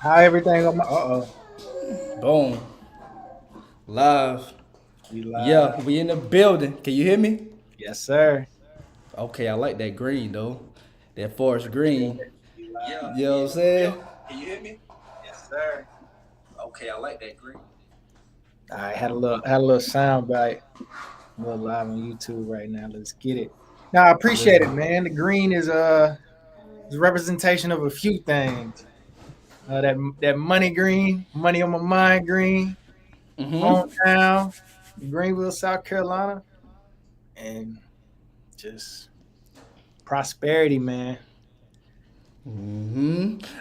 How everything on my Boom. Live. we Yeah, live. we in the building. Can you hear me? Yes, sir. Okay, I like that green though. That forest green. We live. You know what I'm saying? Yes, sir. Okay, I like that green. I had a little sound bite. We're live on YouTube right now. Let's get it. Now I Let's appreciate it, man. The green is a representation of a few things. That money green, money on my mind green, hometown, Greenville, South Carolina, and just prosperity, man.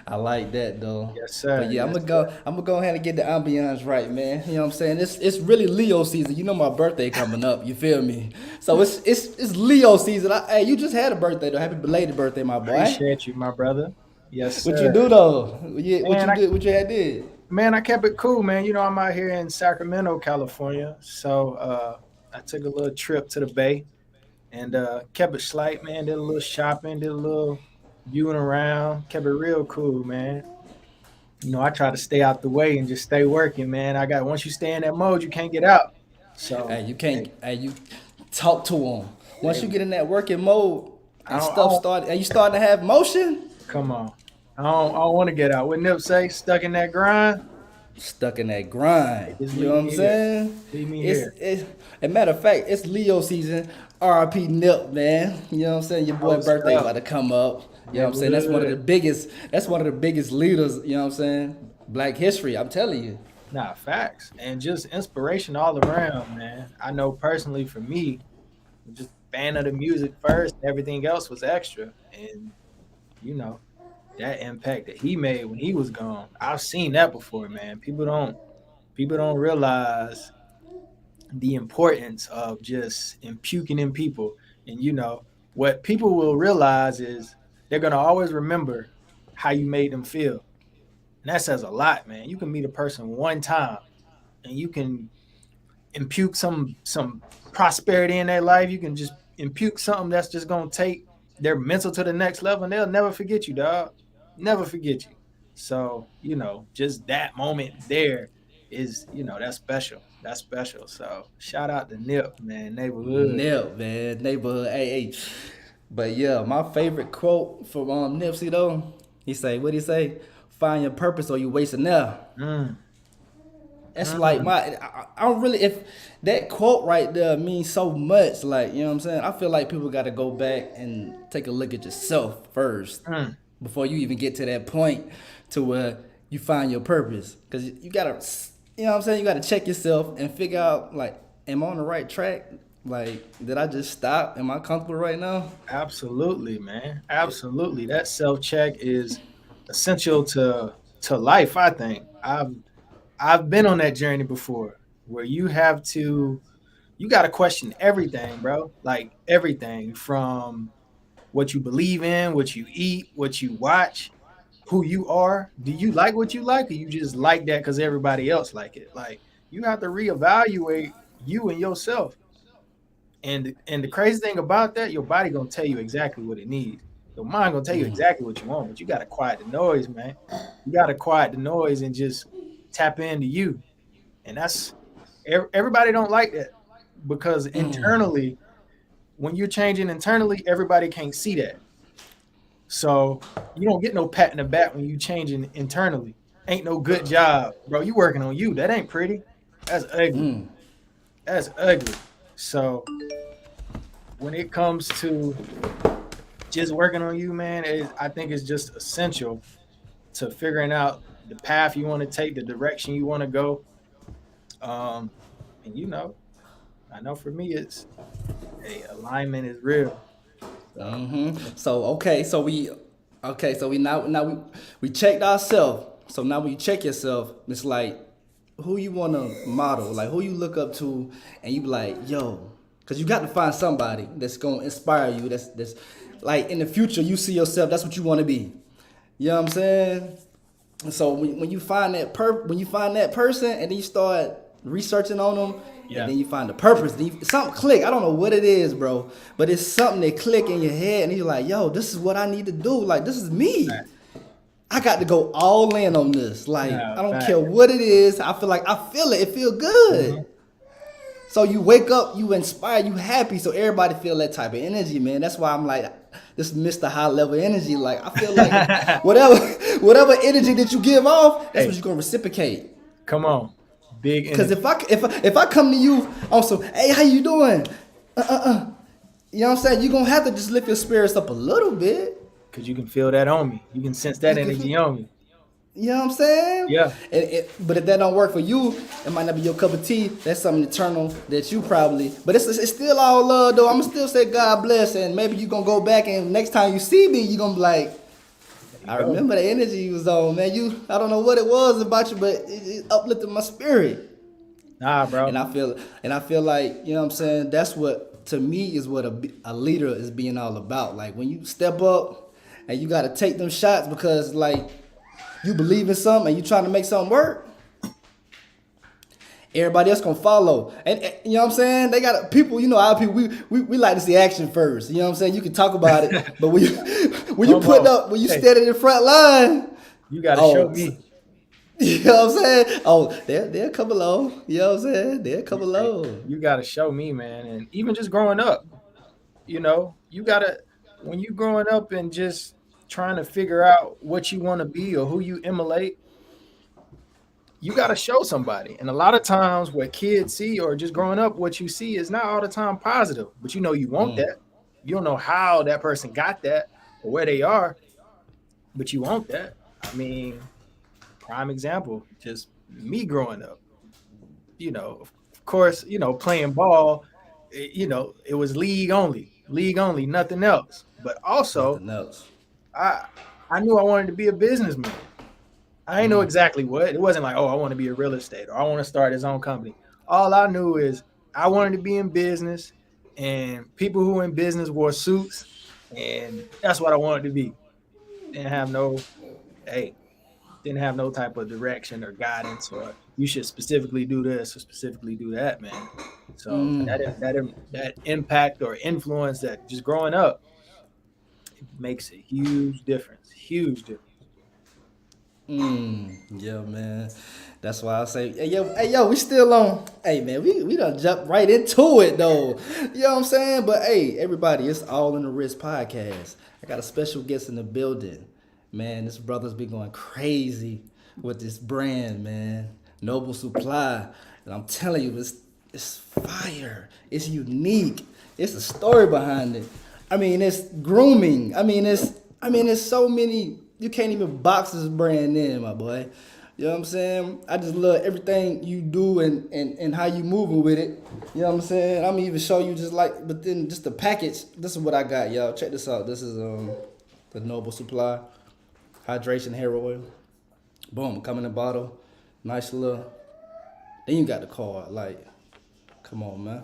I like that though. Yes, But sir. yeah, I'm Yes, gonna go. sir. I'm gonna go ahead and get the ambiance right, man. You know what I'm saying? It's really Leo season. You know my birthday coming up. You feel me? So it's Leo season. Hey, you just had a birthday though. Happy belated birthday, my boy. Appreciate you, my brother. Yes, What you sir. do though? What Man, you I did? What you had did? man, I kept it cool, man. You know, I'm out here in Sacramento, California. So I took a little trip to the Bay and kept it slight, man. Did a little shopping, did a little viewing around, kept it real cool, man. You know, I try to stay out the way and just stay working, man. I got once you stay in that mode, you can't get out. So Hey, you can't. Hey, you talk to them. Once you hey, get in that working mode and I stuff don't start, and you starting to have motion, come on. I don't want to get out. What Nip say? Stuck in that grind. stuck in that grind. Just You leave know what I'm me here. saying? Leave me It's here. it's a matter of fact, it's Leo season. RP Nip, man. You know what I'm saying? Your boy Post birthday up. about to come up. You know what I'm saying? That's one of the Neighborhood. biggest. That's one of the biggest leaders. You know what I'm saying? Black history. I'm telling you. Nah, facts. And just inspiration all around, man. I know personally for me, just fan of the music first, everything else was extra. And, you know, that impact that he made when he was gone. I've seen that before, man. People don't realize the importance of just impuking in people. And what people will realize is they're gonna always remember how you made them feel. And that says a lot, man. You can meet a person one time and you can impute some prosperity in their life. You can just impute something that's just gonna take their mental to the next level, and they'll never forget you, dog. Never forget you. So just that moment there is that's special. That's special. So shout out to Nip, man, neighborhood. Nip, man, neighborhood. Hey. But yeah, my favorite quote from Nipsey though, he say, what he say? Find your purpose or you wasting now. Mm, That's like mm. I don't really if that quote right there means so much. Like you know what I'm saying. I feel like people got to go back and take a look at yourself first Mm. before you even get to that point to where you find your purpose. Because you gotta, you know what I'm saying. You gotta check yourself and figure out like, am I on the right track? Like, did I just stop? Am I comfortable right now? Absolutely, man. Absolutely. That self check is essential to life. I think I've been on that journey before where you got to question everything, bro. Like everything from what you believe in, what you eat, what you watch, who you are. Do you like what you like or you just like that cuz everybody else like it? Like you have to reevaluate you and yourself. And the crazy thing about that, your body going to tell you exactly what it needs. Your mind going to tell you exactly what you want, but you got to quiet the noise, man. You got to quiet the noise and just tap into you. And that's everybody don't like that because internally, when you're changing internally, everybody can't see that. So you don't get no pat in the back when you changing internally. Ain't no good job, bro. You working on you. That ain't pretty. That's ugly. That's ugly. So when it comes to just working on you, man, I think it's just essential to figuring out the path you want to take, the direction you want to go. Um, and I know for me, it's hey, alignment is real. So So so we now we checked ourselves. So now when you check yourself, it's like who you want to model, like who you look up to, and you be like, yo, because you got to find somebody that's gonna inspire you. That's like in the future you see yourself. That's what you want to be. You know what I'm saying? So when you find when you find that person and then you start researching on them and yeah, then you find the purpose, then something click. I don't know what it is, bro, but it's something that click in your head and you're like, yo, this is what I need to do. Like this is me. fact, I got to go all in on this. Like, Nah, I don't care facts. what it is. I feel like I feel it. It feel good. Mhm. So you wake up, you inspired, you happy. So everybody feel that type of energy, man. That's why I'm like, this Mr. High Level Energy. Like I feel like whatever, whatever energy that you give off, that's what Hey, you're gonna reciprocate. come on. Big Cause energy. if I come to you on some, hey, how you doing? You know what I'm saying? You're gonna have to just lift your spirits up a little bit. Because you can feel that on me. You can sense that You can energy feel, on me. you know what I'm saying? Yeah. But if that don't work for you, it might not be your cup of tea. That's something eternal that you probably. But it's still all love though. I'ma still say God bless, and maybe you gonna go back and next time you see me, you gonna be like, There you I go. remember the energy you was on, man. I don't know what it was about you, but it uplifted my spirit. Nah, bro. And I feel like, you know what I'm saying, that's what to me is what a leader is being all about. Like when you step up and you got to take them shots because like you believe in something and you trying to make something work, everybody else gonna follow. And you know what I'm saying? They got people, our people, we like to see action first. You know what I'm saying? You can talk about it, but when you when you Come put on. up when you Hey, stand in the front line, you got to show oh, me. you know what I'm saying? Oh, they'll come along. You know what I'm saying? They'll come Hey, along. you got to show me, man. And even just growing up, you got to, when you growing up and just trying to figure out what you want to be or who you emulate, you got to show somebody. And a lot of times, what kids see or just growing up, what you see is not all the time positive, but you want that. You don't know how that person got that or where they are, but you want that. I mean, prime example, just me growing up. Of course, playing ball, it was league only, nothing else. But also, Nothing else. I I knew I wanted to be a businessman. I didn't know exactly what. It wasn't like, oh, I want to be a real estate or I want to start his own company. All I knew is I wanted to be in business, and people who in business wore suits, and that's what I wanted to be. Didn't have no, hey, didn't have no type of direction or guidance or you should specifically do this or specifically do that, man. So that impact or influence that just growing up makes a huge difference. Huge difference. Yeah, man. That's why I say, hey, yo, we still on. Hey, man, we done jump right into it, though. You know what I'm saying? But, hey, everybody, it's All in the Wrist podcast. I got a special guest in the building. Man, this brother's been going crazy with this brand, man. Noble Supply. And I'm telling you, it's fire. It's unique. It's a story behind it. I mean, it's grooming. I mean, it's so many. You can't even box this brand in, my boy. You know what I'm saying? I just love everything you do and how you moving with it. You know what I'm saying? I'm even show you just like, but then just the package. This is what I got, y'all. Check this out. This is the Noble Supply hydration hair oil. Boom, come in a bottle. Nice little. Then you got the card. Like, come on, man.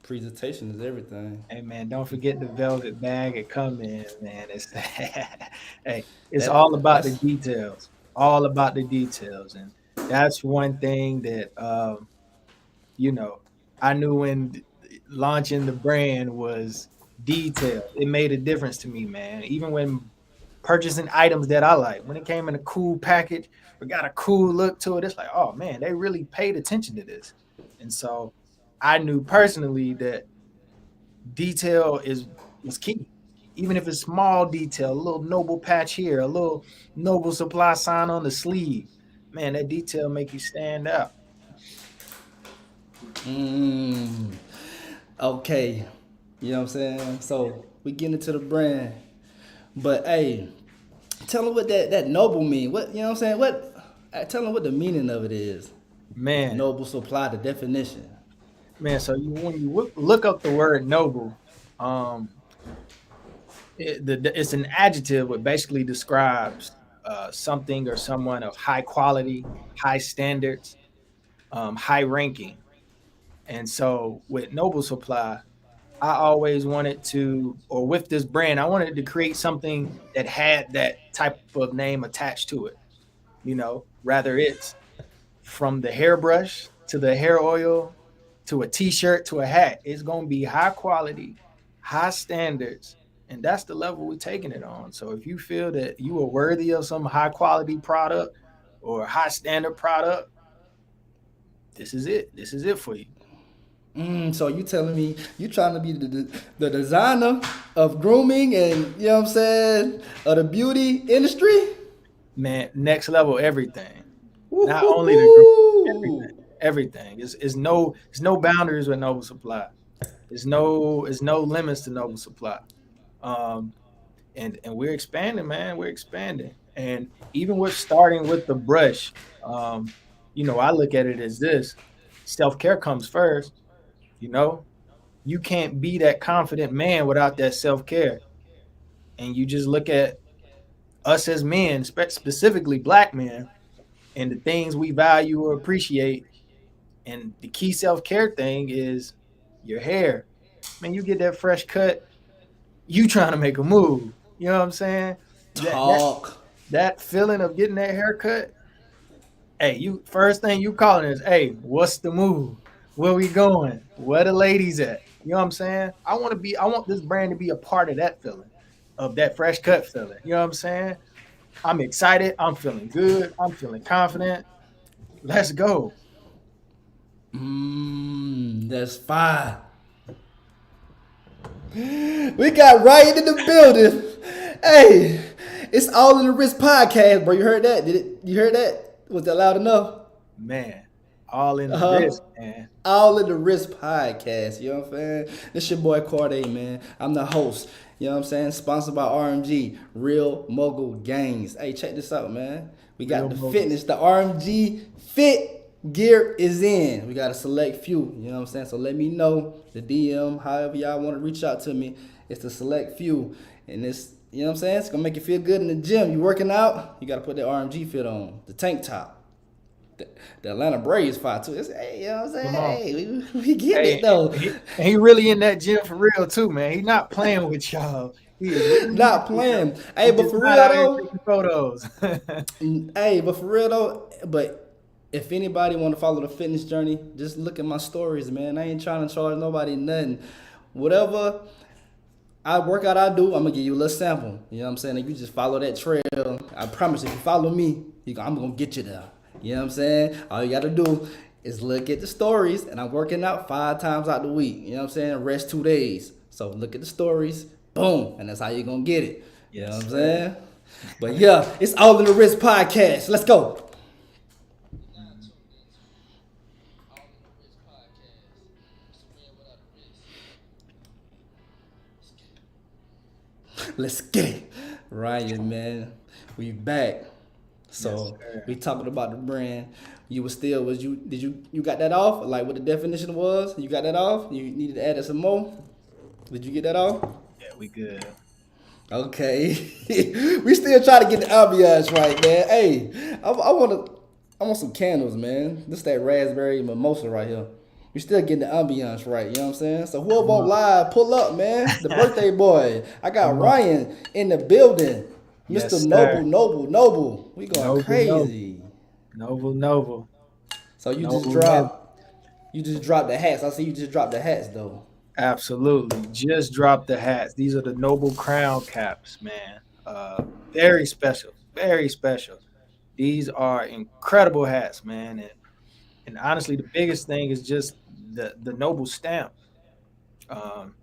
Presentation is everything. Hey man, don't forget the velvet bag it come in, man. It's hey, it's all That about the that's details. All about the details. And that's one thing that you know, I knew when launching the brand was detail. It made a difference to me, man. Even when purchasing items that I like, when it came in a cool package or got a cool look to it, it's like, oh man, they really paid attention to this. And so I knew personally that detail is key. Even if it's small detail, a little noble patch here, a little noble supply sign on the sleeve, man, that detail make you stand out. mm, okay. You know what I'm saying? So we get into the brand. But hey, tell them what that noble mean. What you know what I'm saying? Tell them what the meaning of it is. Man, Noble supply, the definition. so when you look up the word noble, um, it's an adjective that basically describes something or someone of high quality, high standards, high ranking. And so with Noble Supply, I always wanted to, or with this brand, I wanted to create something that had that type of name attached to it. Rather it's from the hairbrush to the hair oil to a t-shirt to a hat. It's going to be high quality, high standards, And that's the level we're taking it on. So if you feel that you are worthy of some high quality product or high standard product, this is it. This is it for you. So you telling me you trying to be the designer of grooming and you know what I'm saying of the beauty industry? Man, next level everything. Not only the group, everything. Woo-hoo-hoo. Everything. It's no boundaries with Noble Supply. It's no limits to Noble Supply. Um and we're expanding, man. We're expanding. And even with starting with the brush, um, I look at it as this: self-care comes first, you know. You can't be that confident man without that self-care. And you just look at us as men, specifically black men, and the things we value or appreciate. And the key self-care thing is your hair. Man, you get that fresh cut, you trying to make a move. You know what I'm saying? That Talk. that feeling of getting that haircut, hey, you first thing you calling is, hey, what's the move? Where we going? Where the ladies at? You know what I'm saying? I want this brand to be a part of that feeling, of that fresh cut feeling. You know what I'm saying? I'm excited. I'm feeling good. I'm feeling confident. Let's go. That's fine. We got Ryan in the building. Hey, it's all in the wrist podcast, bro. You heard that? Did it? You heard that? Was that loud enough? Man, all in Uh the huh. wrist, man. All in the wrist podcast. You know what I'm saying? This your boy Corday, man. I'm the host. You know what I'm saying? Sponsored by RMG, Real Mogul Games. Hey, check this out, man. We Real got the mogul. fitness. The RMG Fit gear is in. We got a select few. You know what I'm saying? So let me know the DM, however y'all want to reach out to me. It's the select few, and it's you know what I'm saying. It's gonna make you feel good in the gym. You working out? You gotta put that RMG fit on. The tank top. The Atlanta Braves fight too. It's, hey, you know what I'm saying? Come on. Hey, we getting it Hey, though. and he really in that gym for real too, man. He's not playing with y'all. He is really in Not that gym. playing. Hey, He's but just for not real out here though, taking photos. hey, but for real though, but if anybody want to follow the fitness journey, just look at my stories, man. I ain't trying to charge nobody nothing. Whatever workout I do, I'm gonna give you a little sample. You know what I'm saying? If you just follow that trail, I promise if you follow me, I'm gonna get you there. You know what I'm saying? All you gotta do is look at the stories, and I'm working out 5 times out the week. You know what I'm saying? Rest 2 days. So look at the stories, boom, and that's how you're gonna get it. You know Yes, what I'm sir. saying? But yeah, it's all in the wrist podcast. Let's go. Let's get it. Ryan, man. We back. Yes, So we sir. talking about the brand. You was still was you did you got that off? Like what the definition was? You got that off? You needed to add it some more? Did you get that off? Yeah, we good. Okay. We still try to get the ambiance right, man. Hey, I want some candles, man. This that raspberry mimosa right here. We still getting the ambiance right, you know what I'm saying? So whoever Come on on. live, pull up, man. The birthday boy. I got Come on. Ryan in the building. Mr. Yes, sir. Noble. We going Noble, noble, crazy. noble, noble, So noble, noble. you just dropped the hats. I see you just dropped the hats though. Absolutely. Just dropped the hats. These are the Noble Crown caps, man. Very special. Very special. These are incredible hats, man. And honestly, the biggest thing is just the Noble stamp. Um,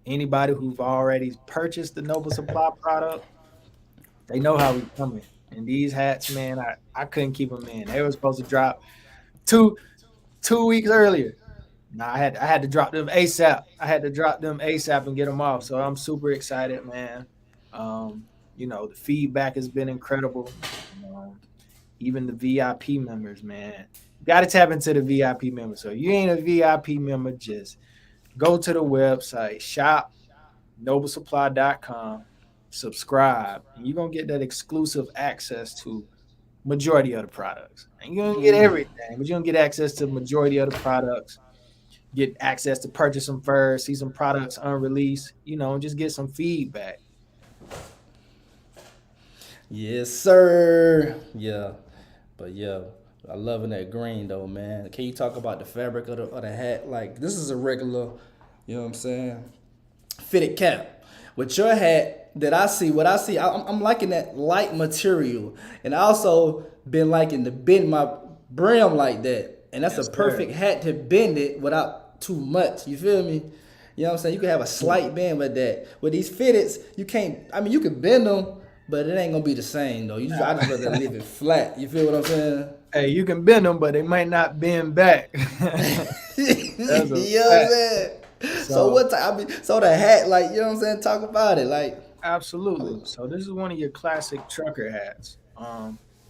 Anybody who've already purchased the Noble Supply product, they know how we coming. And these hats, man, I couldn't keep them in. They were supposed to drop two 2 weeks earlier. Nah, I had to drop them ASAP. I had to drop them ASAP and get them off. So I'm super excited, man. The feedback has been incredible. Um, Even the VIP members, man. You got to tap into the VIP members. So if you ain't a VIP member, just go to the website, shopnoblesupply.com, subscribe, and you're gonna get that exclusive access to majority of the products. And you're gonna get everything, but you're gonna get access to majority of the products, get access to purchase them first, see some products unreleased, and just get some feedback. Yes, sir. Yeah. But yeah, I loving that green though, man. Can you talk about the fabric of the hat? Like this is a regular, you know what I'm saying? Fitted cap. With your hat that I see, what I see, I'm liking that light material, and I also been liking to bend my brim like that, and that's a Yes, sir. perfect hat to bend it without too much. You feel me? You know what I'm saying? You can have a slight bend with that. With these fitteds, you can't. I mean, you can bend them, but it ain't gonna be the same though. I just rather leave it flat. You feel what I'm saying? Hey, you can bend them, but they might not bend back. That's a You know what I'm fact. saying? So So what time? I mean, so the hat, like, you know what I'm saying? Talk about it, like. absolutely. So this is one of your classic trucker hats.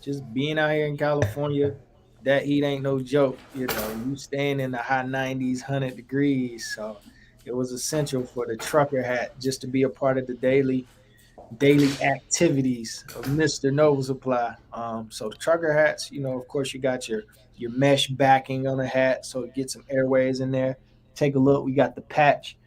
Just being out here in California, that heat ain't no joke. You know, you staying in the high 90s, 100 degrees. So it was essential for the trucker hat just to be a part of the daily activities of Mr. Noble Supply. So the trucker hats, of course, you got your mesh backing on the hat, so it gets some airways in there. Take a look. We got the patch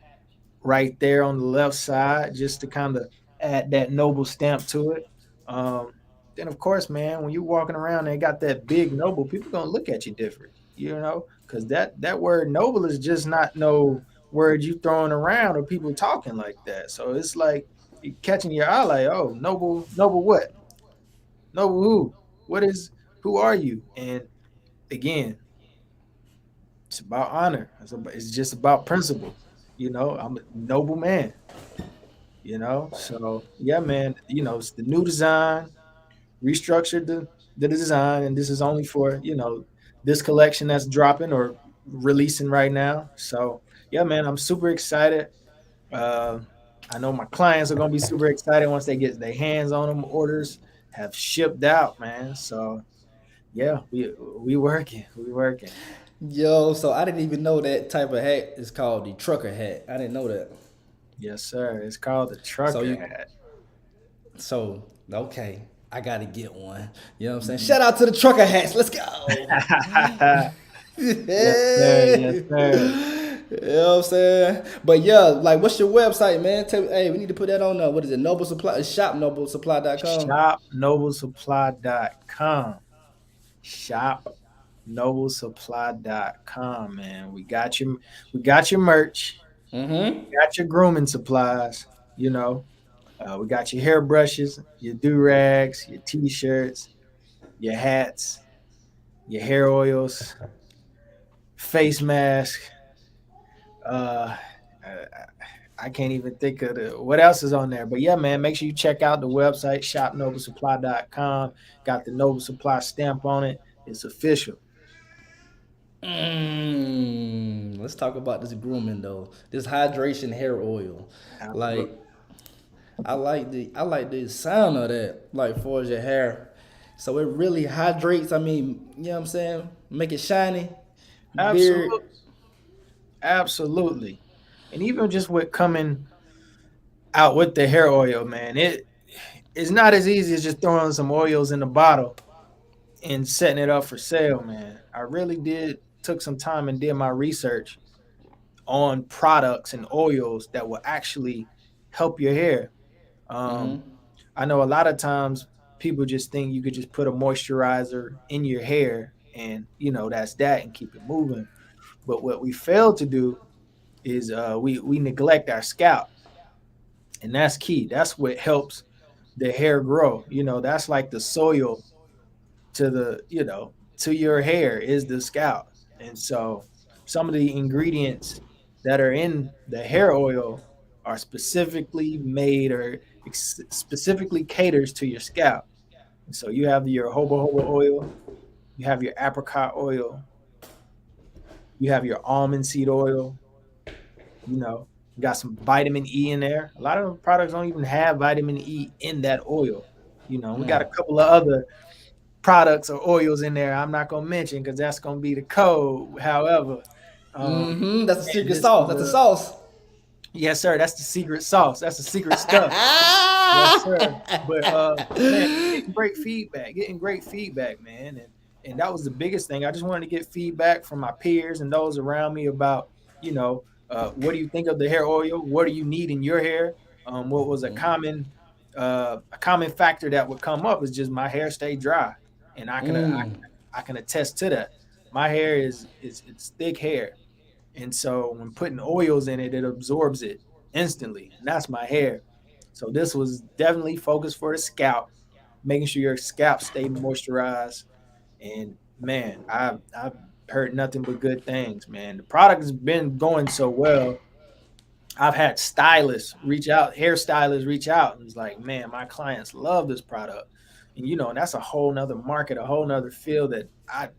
right there on the left side, just to kind of add that Noble stamp to it. Um, then, of course, man, when you're walking around and they got that big Noble, people gonna look at you different, because that word Noble is just not no word you throwing around or people talking like that. So it's like catching your eye, like, oh, Noble, what? Noble who? What is? Who are you? And again, it's about honor. It's just about principle. I'm a noble man. So yeah, man. It's the new design, restructured the design, and this is only for this collection that's dropping or releasing right now. So yeah, man, I'm super excited. Uh, I know my clients are gonna be super excited once they get their hands on them. Orders have shipped out, man. So yeah, we working, we working. Yo, so I didn't even know that type of hat is called the trucker hat. I didn't know that. Yes, sir. It's called the So trucker you, hat. so okay, I gotta get one. You know what I'm saying? Mhm. Shout out to the trucker hats. Let's go. Yes, sir. Yes, Hey. sir. You know what I'm saying? But yeah, like, what's your website, man? Hey, we need to put that on. What is it? Noble Supply, shopnoblesupply.com. ShopNobleSupply.com. ShopNobleSupply.com, man. We got your merch. Mm-hmm. We got your grooming supplies. You know, we got your hairbrushes, your do rags, your t-shirts, your hats, your hair oils, face mask. Uh, I can't even think of what else is on there. But yeah, man, make sure you check out the website, shopnoblesupply.com. Got the Noble Supply stamp on it. It's official. Let's talk about this grooming though. This hydration hair oil. Like, Absolutely. I like the sound of that, like, for your hair. So it really hydrates. I mean, you know what I'm saying? Make it shiny. Beard. Absolutely. Absolutely. And even just with coming out with the hair oil, man, it's not as easy as just throwing some oils in the bottle and setting it up for sale, man. I really did took some time and did my research on products and oils that will actually help your hair. Um, I know a lot of times people just think you could just put a moisturizer in your hair and that's that and keep it moving. But what we fail to do is we neglect our scalp, and that's key. That's what helps the hair grow. That's like the soil to your hair is the scalp. And so some of the ingredients that are in the hair oil are specifically made or specifically caters to your scalp. And so you have your jojoba oil, you have your apricot oil, you have your almond seed oil, you know, you got some vitamin E in there. A lot of the products don't even have vitamin E in that oil. We got a couple of other products or oils in there I'm not gonna mention because that's gonna be the code. However, Mm-hmm. That's the and secret this sauce. is That's the sauce. yes, sir. That's the secret sauce. That's the secret stuff. Yes, sir. But man, getting great feedback, man, and that was the biggest thing. I just wanted to get feedback from my peers and those around me about, what do you think of the hair oil? What do you need in your hair? What was a common factor that would come up is just my hair stay dry, and I can attest to that. My hair is it's thick hair, and so when putting oils in it, it absorbs it instantly, and that's my hair. So this was definitely focused for the scalp, making sure your scalp stay moisturized. And man, I've heard nothing but good things, man. The product has been going so well. I've had stylists reach out, hairstylists reach out, and it's like, man, my clients love this product. And and that's a whole nother market, a whole nother field that I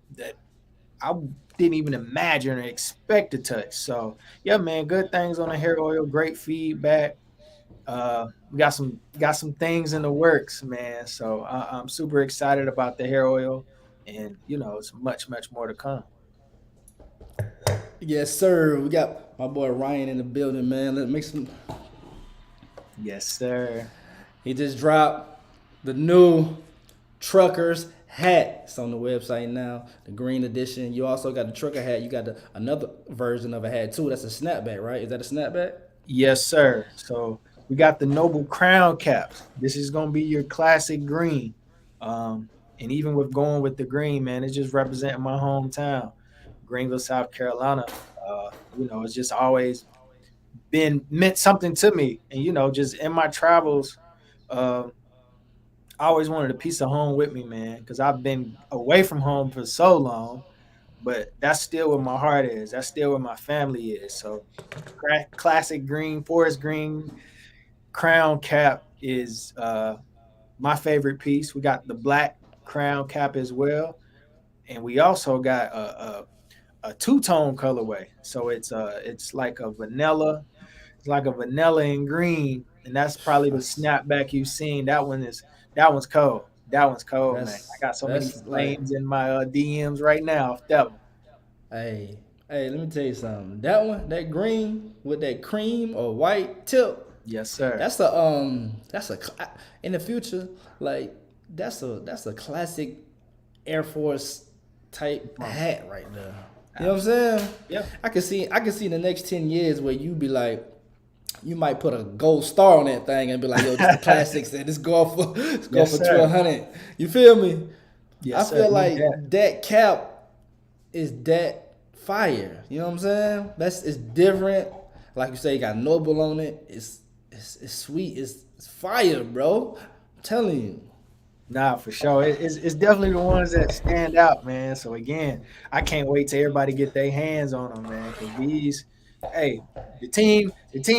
didn't even imagine or expect to touch. So yeah, man, good things on the hair oil, great feedback. We got some things in the works, man. So I'm super excited about the hair oil, and it's much more to come. Yes, sir. We got my boy Ryan in the building, man. Let's make some. Yes, sir. He just dropped the new truckers hat. It's on the website now. The green edition. You also got the trucker hat. You got another version of a hat too. That's a snapback, right? Is that a snapback? Yes, sir. So we got the Noble Crown caps. This is gonna be your classic green. And even with going with the green, man, it's just representing my hometown, Greenville, South Carolina. It's just always been meant something to me. And just in my travels, um, I always wanted a piece of home with me, man, because I've been away from home for so long. But that's still where my heart is. That's still where my family is. So classic green, forest green crown cap is my favorite piece. We got the black crown cap as well, and we also got a two tone colorway. So it's like a vanilla, it's like a vanilla and green, and that's probably the snapback you've seen. That one's cold. That one's cold, man. I got so many That's like, flames in my DMs right now off that one. hey, hey, let me tell you something. That one, that green with that cream or white tip, Yes, sir. that's a in the future, like that's a classic Air Force type Oh, hat right there. You know what I'm absolutely. saying? Yeah. I can see in the next 10 years where you be like, you might put a gold star on that thing and be like, yo, this the classics and this go for it's go Yes, for sir. 1200. You feel me? I Yes, sir. feel Need that. like that cap is that fire. You know what I'm saying? That's it's different. Like you say, you got noble on it. It's sweet. It's fire, bro. I'm telling you. Nah, for sure. It's definitely the ones that stand out, man. So again, I can't wait till everybody get their hands on them, man. Because hey, the team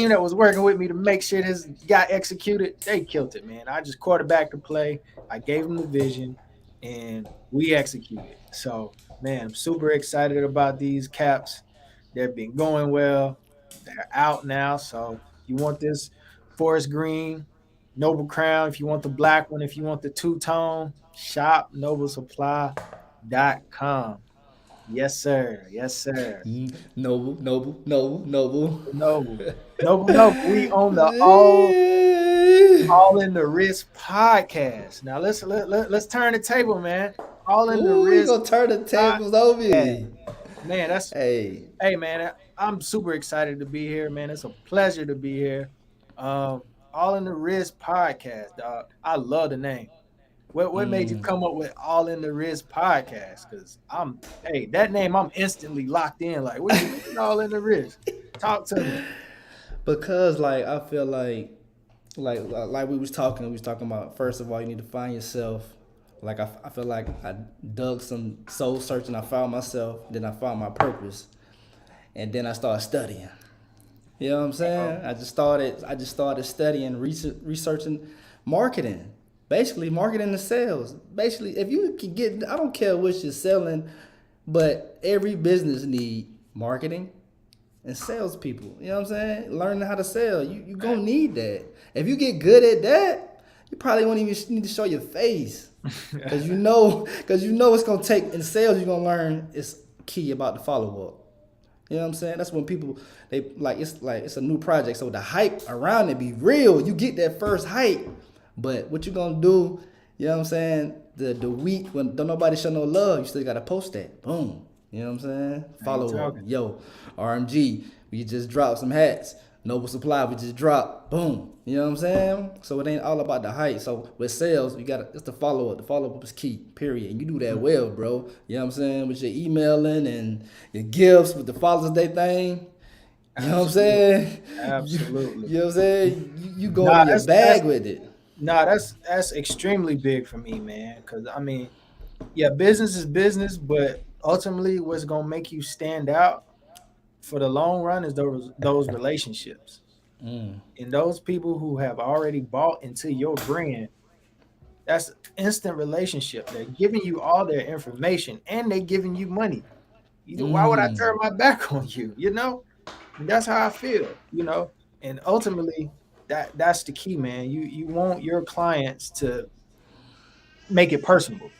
that was working with me to make sure this got executed, they killed it, man. I just quarterbacked the play. I gave them the vision, and we executed. So, man, I'm super excited about these caps. They've been going well. They're out now. So, if you want this forest green, Noble Crown. If you want the black one, if you want the two tone, shop noblesupply.com. Yes, sir. Yes, sir. Noble, noble, noble, noble. Noble. Noble. We on the all in the wrist podcast. Now let's turn the table, man. All in the Ooh, you wrist gonna turn the tables over podcast. me. Man, that's Hey, hey man, I'm super excited to be here, man. It's a pleasure to be here. Um, All in the Wrist podcast, dog. I love the name. What made you come up with All in the Wrist podcast? Because hey, that name I'm instantly locked in. Like, what do you mean All in the Wrist? Talk to me. because like I feel like we was talking about, first of all you need to find yourself. Like I feel like I dug some soul searching, I found myself, then I found my purpose, and then I started studying. You know what I'm Oh, saying? I just started studying, researching marketing. Basically, marketing and sales. Basically, if you can get, I don't care what you're selling, but every business need marketing and salespeople. You know what I'm saying? Learning how to sell. You man. gonna need that. If you get good at that, you probably won't even need to show your face. Cause you know it's gonna take in sales. You're gonna learn it's key about the follow up. You know what I'm saying? That's when people they like it's a new project, so the hype around it be real. You get that first hype, but what you gonna do? You know what I'm saying? The week when don't nobody show no love, you still gotta post that. Boom. You know what I'm saying? Now you Follow up. talking. Yo, RMG, we just dropped some hats. Noble Supply, we just dropped. Boom. You know what I'm saying? So it ain't all about the hype. So with sales, you gotta it's the follow up. The follow up is key, period. And you do that well, bro. You know what I'm saying? With your emailing and your gifts with the Father's Day thing. You know what I'm Absolutely. saying? Absolutely. You know what I'm saying? You going Nah, in your that's bag with it. nah, that's extremely big for me, man. Because I mean, yeah, business is business, but ultimately, what's gonna make you stand out for the long run is those relationships and those people who have already bought into your brand. That's instant relationship. They're giving you all their information and they're giving you money. Why would I turn my back on you? And that's how I feel. And ultimately, that's the key, man. You want your clients to make it personable.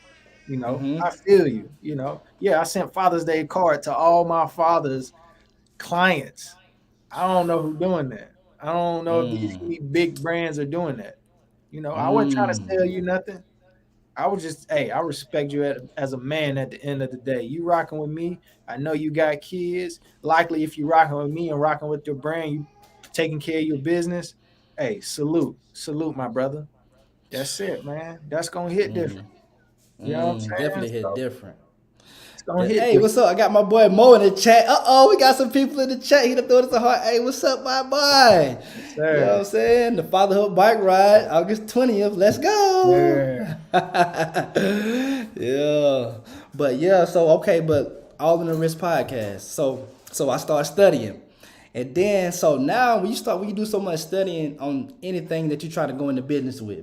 I feel you. Yeah, I sent Father's Day card to all my father's clients. I don't know who doing that. I don't know if these big brands are doing that. I wasn't trying to sell you nothing. I was just, hey, I respect you as a man at the end of the day. You rocking with me. I know you got kids. Likely, if you rocking with me and rocking with your brand, you taking care of your business. Hey, salute. Salute, my brother. That's it, man. That's going to hit different. You know what I'm saying? Definitely hit So different. it's going to hit Hey, different. what's up? I got my boy Mo in the chat. We got some people in the chat. He done throw us a heart. Hey, what's up, my boy? Yes, You know what sir. I'm saying? The fatherhood bike ride, August 20th. Let's go. Sir. Yeah. But yeah, so okay, but all in the wrist podcast. So I start studying. And then so now when you do so much studying on anything that you try to go into business with.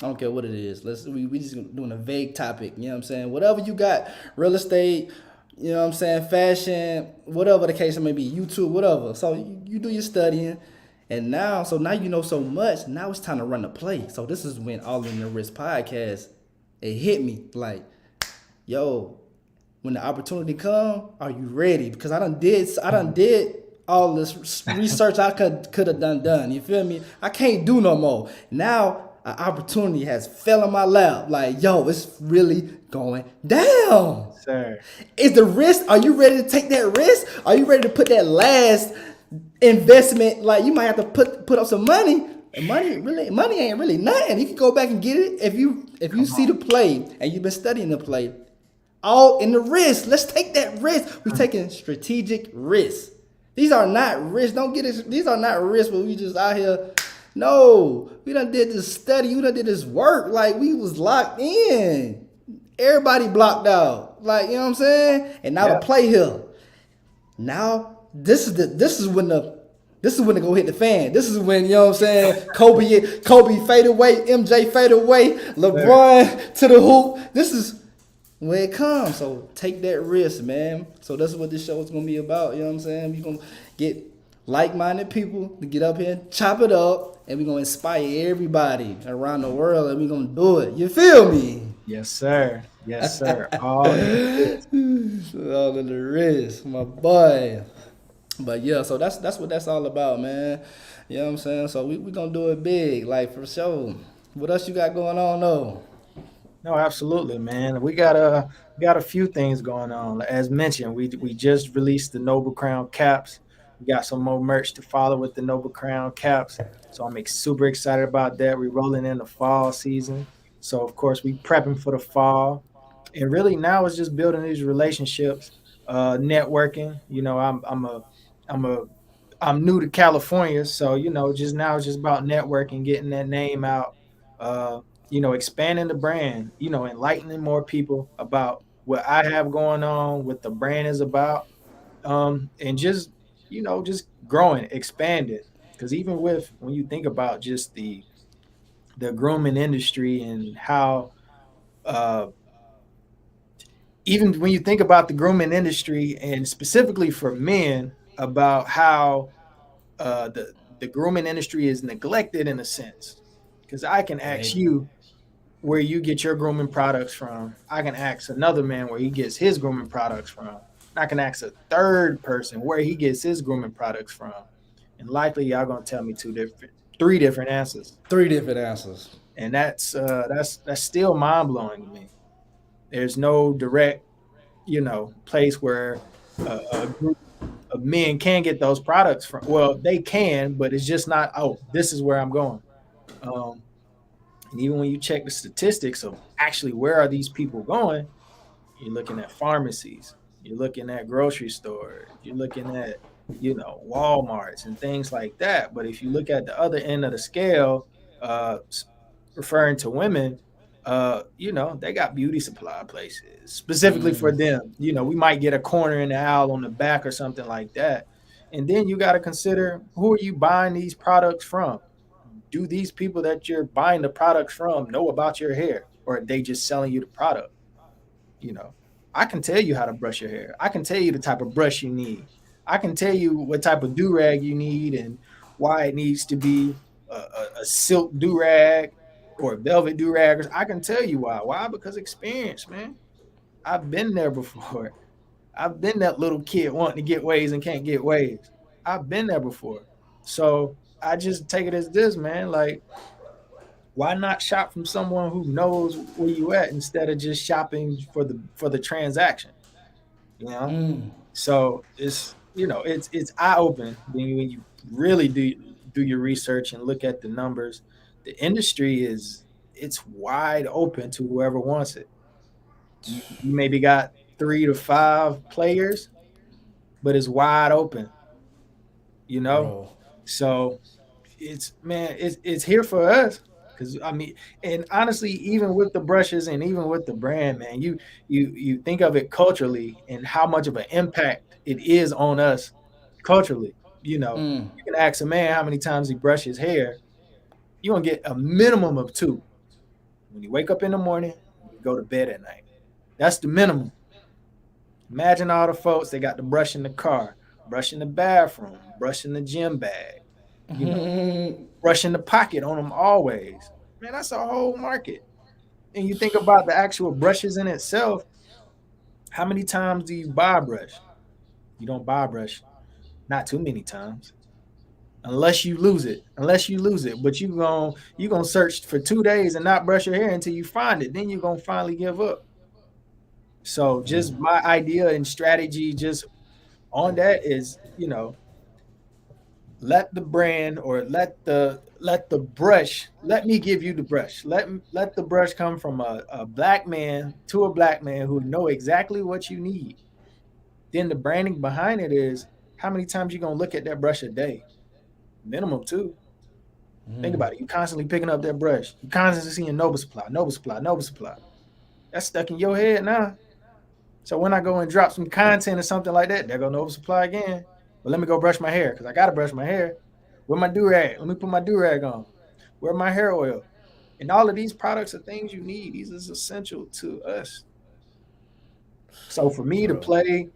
I don't care what it is. We just doing a vague topic, you know what I'm saying? Whatever you got, real estate, you know what I'm saying, fashion, whatever the case may be, YouTube, whatever. So you do your studying. And now you know so much. Now it's time to run the play. So this is when All in the Wrist podcast, it hit me like, yo, when the opportunity come, are you ready? Because I done did all this research I could have done. You feel me? I can't do no more. Now an opportunity has fell in my lap. Like, yo, it's really going down. Sir. Is the risk? Are you ready to take that risk? Are you ready to put that last investment? Like you might have to put up some money. And money ain't really nothing. You can go back and get it if you Come see on. the play and you've been studying the play. All in the risk. Let's take that risk. We're taking strategic risks. These are not risks. Don't get it. These are not risks where we just out here. No, we done did this study. We done did this work. Like we was locked in. Everybody blocked out. Like, you know what I'm saying? And now the Yep. play here. Now this is when the go hit the fan. This is when, you know what I'm saying, Kobe fade away, MJ fade away, Sir. LeBron to the hoop. This is where it comes. So take that risk, man. So that's what this show is gonna be about. You know what I'm saying? We're gonna get like-minded people to get up here and chop it up, and we're gonna inspire everybody around the world, and we're gonna do it. You feel me? Yes, sir. Yes, sir. All in the list. All in the wrist, my boy. But yeah, so that's what that's all about, man. You know what I'm saying? So we gonna do it big, like for sure. What else you got going on though? No, absolutely, man. We got a few things going on. As mentioned, we just released the Noble Crown caps. We got some more merch to follow with the Noble Crown caps. So I'm super excited about that. We're rolling in the fall season. So of course we prepping for the fall. And really now it's just building these relationships, networking. I'm a I'm new to California, so just now it's just about networking, getting that name out, uh, expanding the brand, enlightening more people about what I have going on, what the brand is about, and just growing, expanding. Because even with when you think about just the grooming industry and how, uh, even when you think about the grooming industry and specifically for men, about how the grooming industry is neglected in a sense. Because I can ask Hey, you where you get your grooming products from. I can ask another man where he gets his grooming products from. I can ask a third person where he gets his grooming products from. And likely y'all gonna tell me three different answers. three different answers. And that's still mind blowing to me. There's no direct, place where a group of men can get those products from. Well, they can, but it's just not. Oh, this is where I'm going. Um, and even when you check the statistics of actually where are these people going, you're looking at pharmacies, you're looking at grocery stores, you're looking at Walmarts and things like that. But if you look at the other end of the scale, uh, referring to women, they got beauty supply places specifically for them. We might get a corner in the aisle on the back or something like that. And then you got to consider, who are you buying these products from? Do these people that you're buying the products from know about your hair, or are they just selling you the product? You know, I can tell you how to brush your hair. I can tell you the type of brush you need. I can tell you what type of do rag you need and why it needs to be a silk do rag or a velvet do rag. I can tell you why. Why? Because experience, man. I've been there before. I've been that little kid wanting to get waves and can't get waves. I've been there before. So I just take it as this, man. Like, why not shop from someone who knows where you at instead of just shopping for the transaction? You know, so it's eye open when you really do your research and look at the numbers. The industry it's wide open to whoever wants it. You maybe got 3 to 5 players, but it's wide open. You know, bro. so it's here for us. Because I mean, and honestly, even with the brushes and even with the brand, man, you think of it culturally and how much of an impact it is on us culturally. You can ask a man how many times he brushes his hair. You're gonna get a minimum of two. When you wake up in the morning, when you go to bed at night. That's the minimum. Imagine all the folks they got to brush in the car, brush in the bathroom, brush in the gym bag, you know, brush in the pocket on them always. Man, that's a whole market. And you think about the actual brushes in itself. How many times do you buy a brush? You don't buy a brush, not too many times, unless you lose it. Unless you lose it, but you gonna search for 2 days and not brush your hair until you find it. Then you're gonna finally give up. So just my idea and strategy, just on that is, let the brand or let the brush, let me give you the brush, let the brush come from a black man to a black man who know exactly what you need. Then the branding behind it is, how many times you gonna look at that brush a day? Minimum two. Think about it. You constantly picking up that brush. You constantly seeing Noble Supply, Noble Supply, Noble Supply. That's stuck in your head now. So when I go and drop some content or something like that, there go Noble Supply again. But let me go brush my hair because I gotta brush my hair. Where my do rag? Let me put my do rag on. Where my hair oil? And all of these products are things you need. These is essential to us. So for me to Bro. play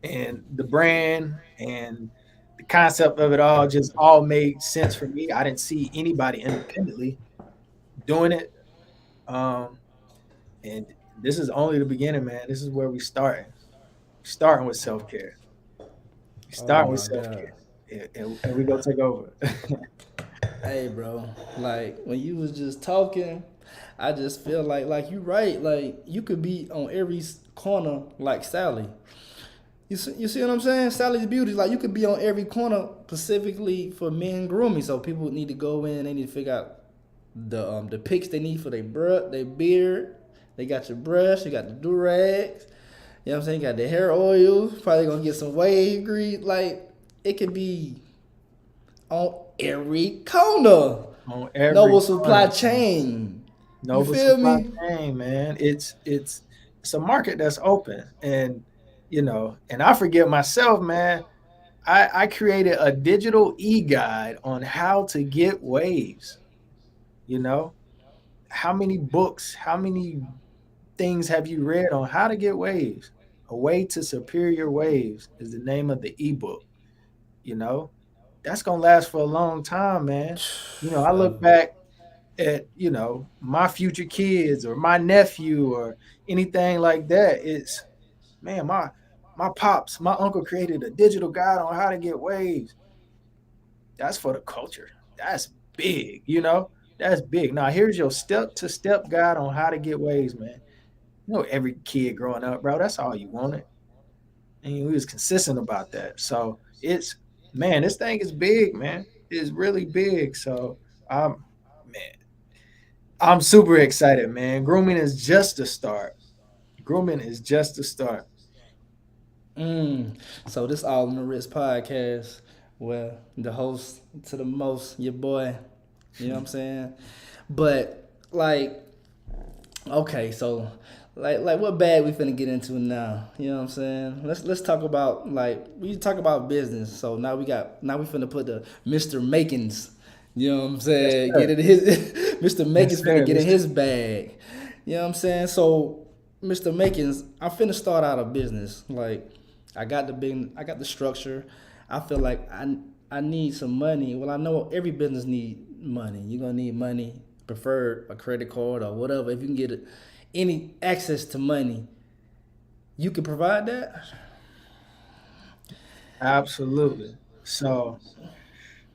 and the brand and the concept of it all just all made sense for me. I didn't see anybody independently doing it. Um, and this is only the beginning, man. This is where we starting. Starting with self care. Oh Starting with my self god. care, and we go take over. Hey, bro. Like when you was just talking, I just feel like you right. Like you could be on every corner like Sally. You see what I'm saying? Sally's Beauty, like you could be on every corner specifically for men grooming. So people need to go in. They need to figure out the picks they need for their beard. They got your brush. You got the do rags. You know what I'm saying? You got the hair oil. Probably gonna get some wave grease. Like it could be on every corner. On every Noble supply corner, man. chain. You Noble feel supply me? chain, man. It's a market that's open, and and I forget myself, man. I created a digital e-guide on how to get waves. You know, how many books, how many things have you read on how to get waves? A Way to Superior Waves is the name of the ebook. You know, that's gonna last for a long time, man. I look Forever. back at my future kids or my nephew or anything like that. It's, man, my pops, my uncle created a digital guide on how to get waves. That's for the culture. That's big, That's big. Now here's your step to step guide on how to get waves, man. Every kid growing up, bro, that's all you wanted. And we was consistent about that. So it's, man, this thing is big, man. It's really big. So man, I'm super excited, man. Grooming is just the start. Grooming is just the start. Mm. So this all in the Ritz podcast, where the host to the most, your boy. You know what I'm saying? But like, okay, so like what bag we finna get into now? You know what I'm saying? Let's talk about like we talk about business. So now we finna put the Mr. Makins. You know what I'm Yes, saying? Get sir. it his Mr. Yes, Makins finna sir. get in Let's his bag. You know what I'm saying? So Mr. Makins, I'm finna start out a business. Like I got the structure. I feel like I need some money. Well, I know every business need money. You're gonna need money, prefer a credit card or whatever. If you can get any access to money, you can provide that. absolutely. So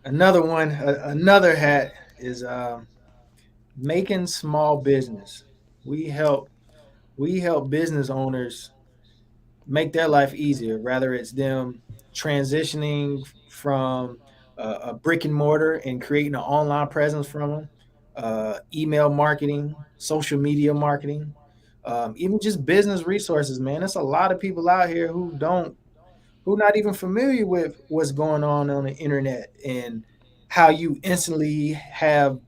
another one, another hat is making small business. We help we help business owners make their life easier. Rather, it's them transitioning from a brick and mortar and creating an online presence from them, email marketing, social media marketing, even just business resources. Man, there's a lot of people out here who not even familiar with what's going on the internet and how you instantly have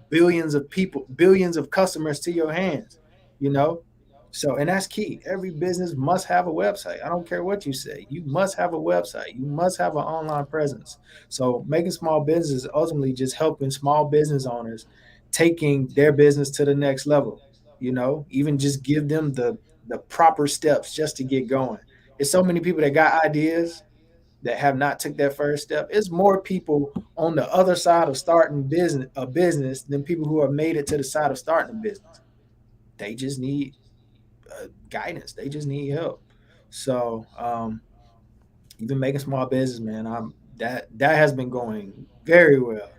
billions of people, billions of customers to your hands, you know? So, and that's key. Every business must have a website. I don't care what you say. You must have a website. You must have an online presence. So, making small business is ultimately just helping small business owners taking their business to the next level, even just give them the proper steps just to get going. There's so many people that got ideas that have not took that first step. It's more people on the other side of starting business than people who have made it to the side of starting a business. They just need guidance. They just need help. So even making small business, man, that has been going very well,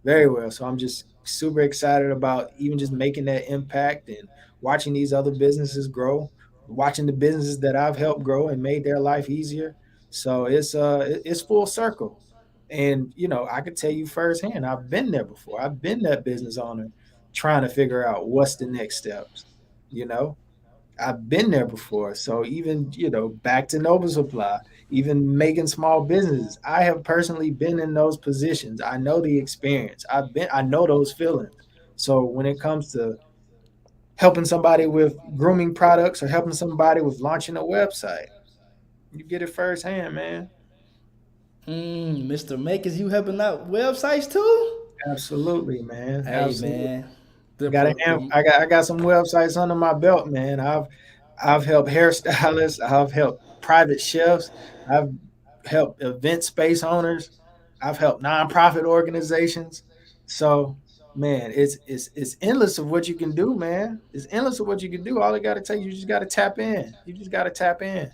very well. So I'm just super excited about even just making that impact and watching these other businesses grow, watching the businesses that I've helped grow and made their life easier. So it's full circle. And I could tell you firsthand, I've been there before. I've been that business owner trying to figure out what's the next steps, you know? I've been there before. So even, back to Noble Supply, even making small businesses, I have personally been in those positions. I know the experience. I know those feelings. So when it comes to helping somebody with grooming products or helping somebody with launching a website, you get it firsthand, man. Mr. Makins, you helping out websites too? Absolutely, man. Hey Absolutely. man, the Got a the I got some websites under my belt, man. I've helped hairstylists, I've helped private chefs, I've helped event space owners, I've helped nonprofit organizations. So, man, it's endless of what you can do, man. It's endless of what you can do. All I got to tell you, you just got to tap in. You just got to tap in.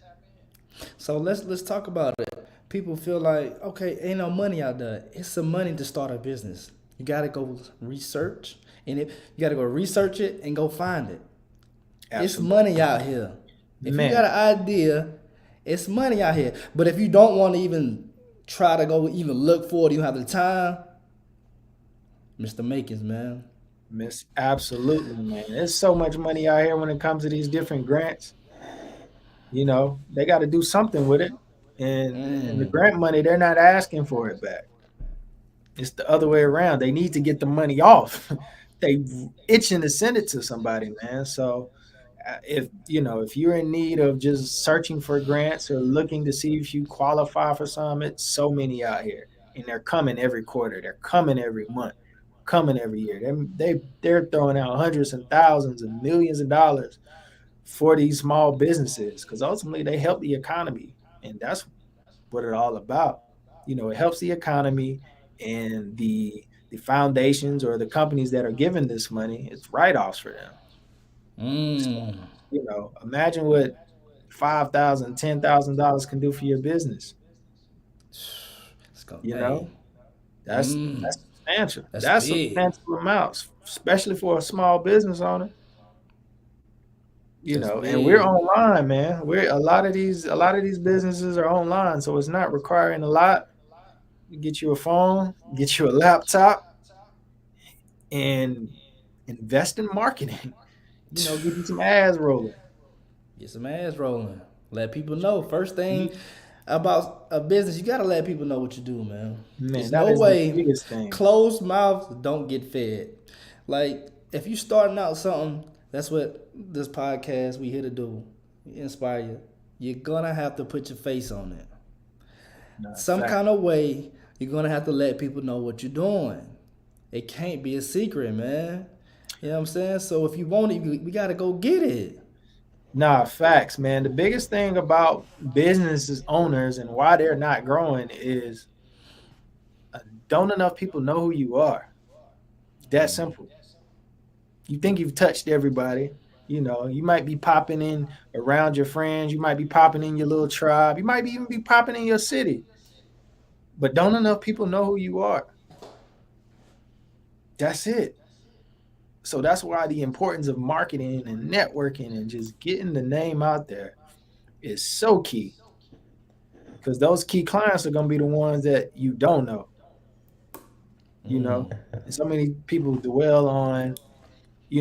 So let's talk about it. People feel like, okay, ain't no money out there. It's some money to start a business. You gotta go research, and you gotta go research it and go find it. It's Absolutely, money out here. If you man. got an idea, it's money out here. But if you don't want to even try to go even look for it, you don't have the time, Mr. Makins, man. Miss, absolutely, man. There's so much money out here when it comes to these different grants. They got to do something with it, and the grant money, they're not asking for it back. It's the other way around. They need to get the money off. They itching to send it to somebody, man. So if you're in need of just searching for grants or looking to see if you qualify for some, it's so many out here, and they're coming every quarter. They're coming every month, coming every year. They're throwing out hundreds and thousands and millions of dollars for these small businesses because ultimately they help the economy, and that's what it's all about. It helps the economy, and the foundations or the companies that are giving this money, it's write-offs for them. So, Mmm. imagine what $5,000, $10,000 can do for your business. Let's go. You Hey. know, that's Mmm. that's substantial. That's That's big. substantial amounts, especially for a small business owner. That's And we're big. online, man. We're a lot of these businesses are online, so it's not requiring a lot. You get you a phone, get you a laptop, and invest in marketing. Get you some ads rolling. Get some ass rolling. Let people know. First thing You, about a business, you gotta let people know what you do, man. man, It's that no is the way biggest thing. closed mouths don't get fed. Like if you starting out something, that's what this podcast we here to do. We inspire you. You're gonna have to put your face on it. Not Some fact. kind of way, you're gonna have to let people know what you're doing. It can't be a secret, man. You know what I'm saying? So if you want it, we gotta go get it. Nah, facts, man. The biggest thing about businesses owners and why they're not growing is don't enough people know who you are. That simple. You think you've touched everybody. You know, you might be popping in around your friends. You might be popping in your little tribe. You might even be popping in your city. But don't enough people know who you are. That's it. So that's why the importance of marketing and networking and just getting the name out there is so key. Because those key clients are going to be the ones that you don't know, you know. And so many people dwell on,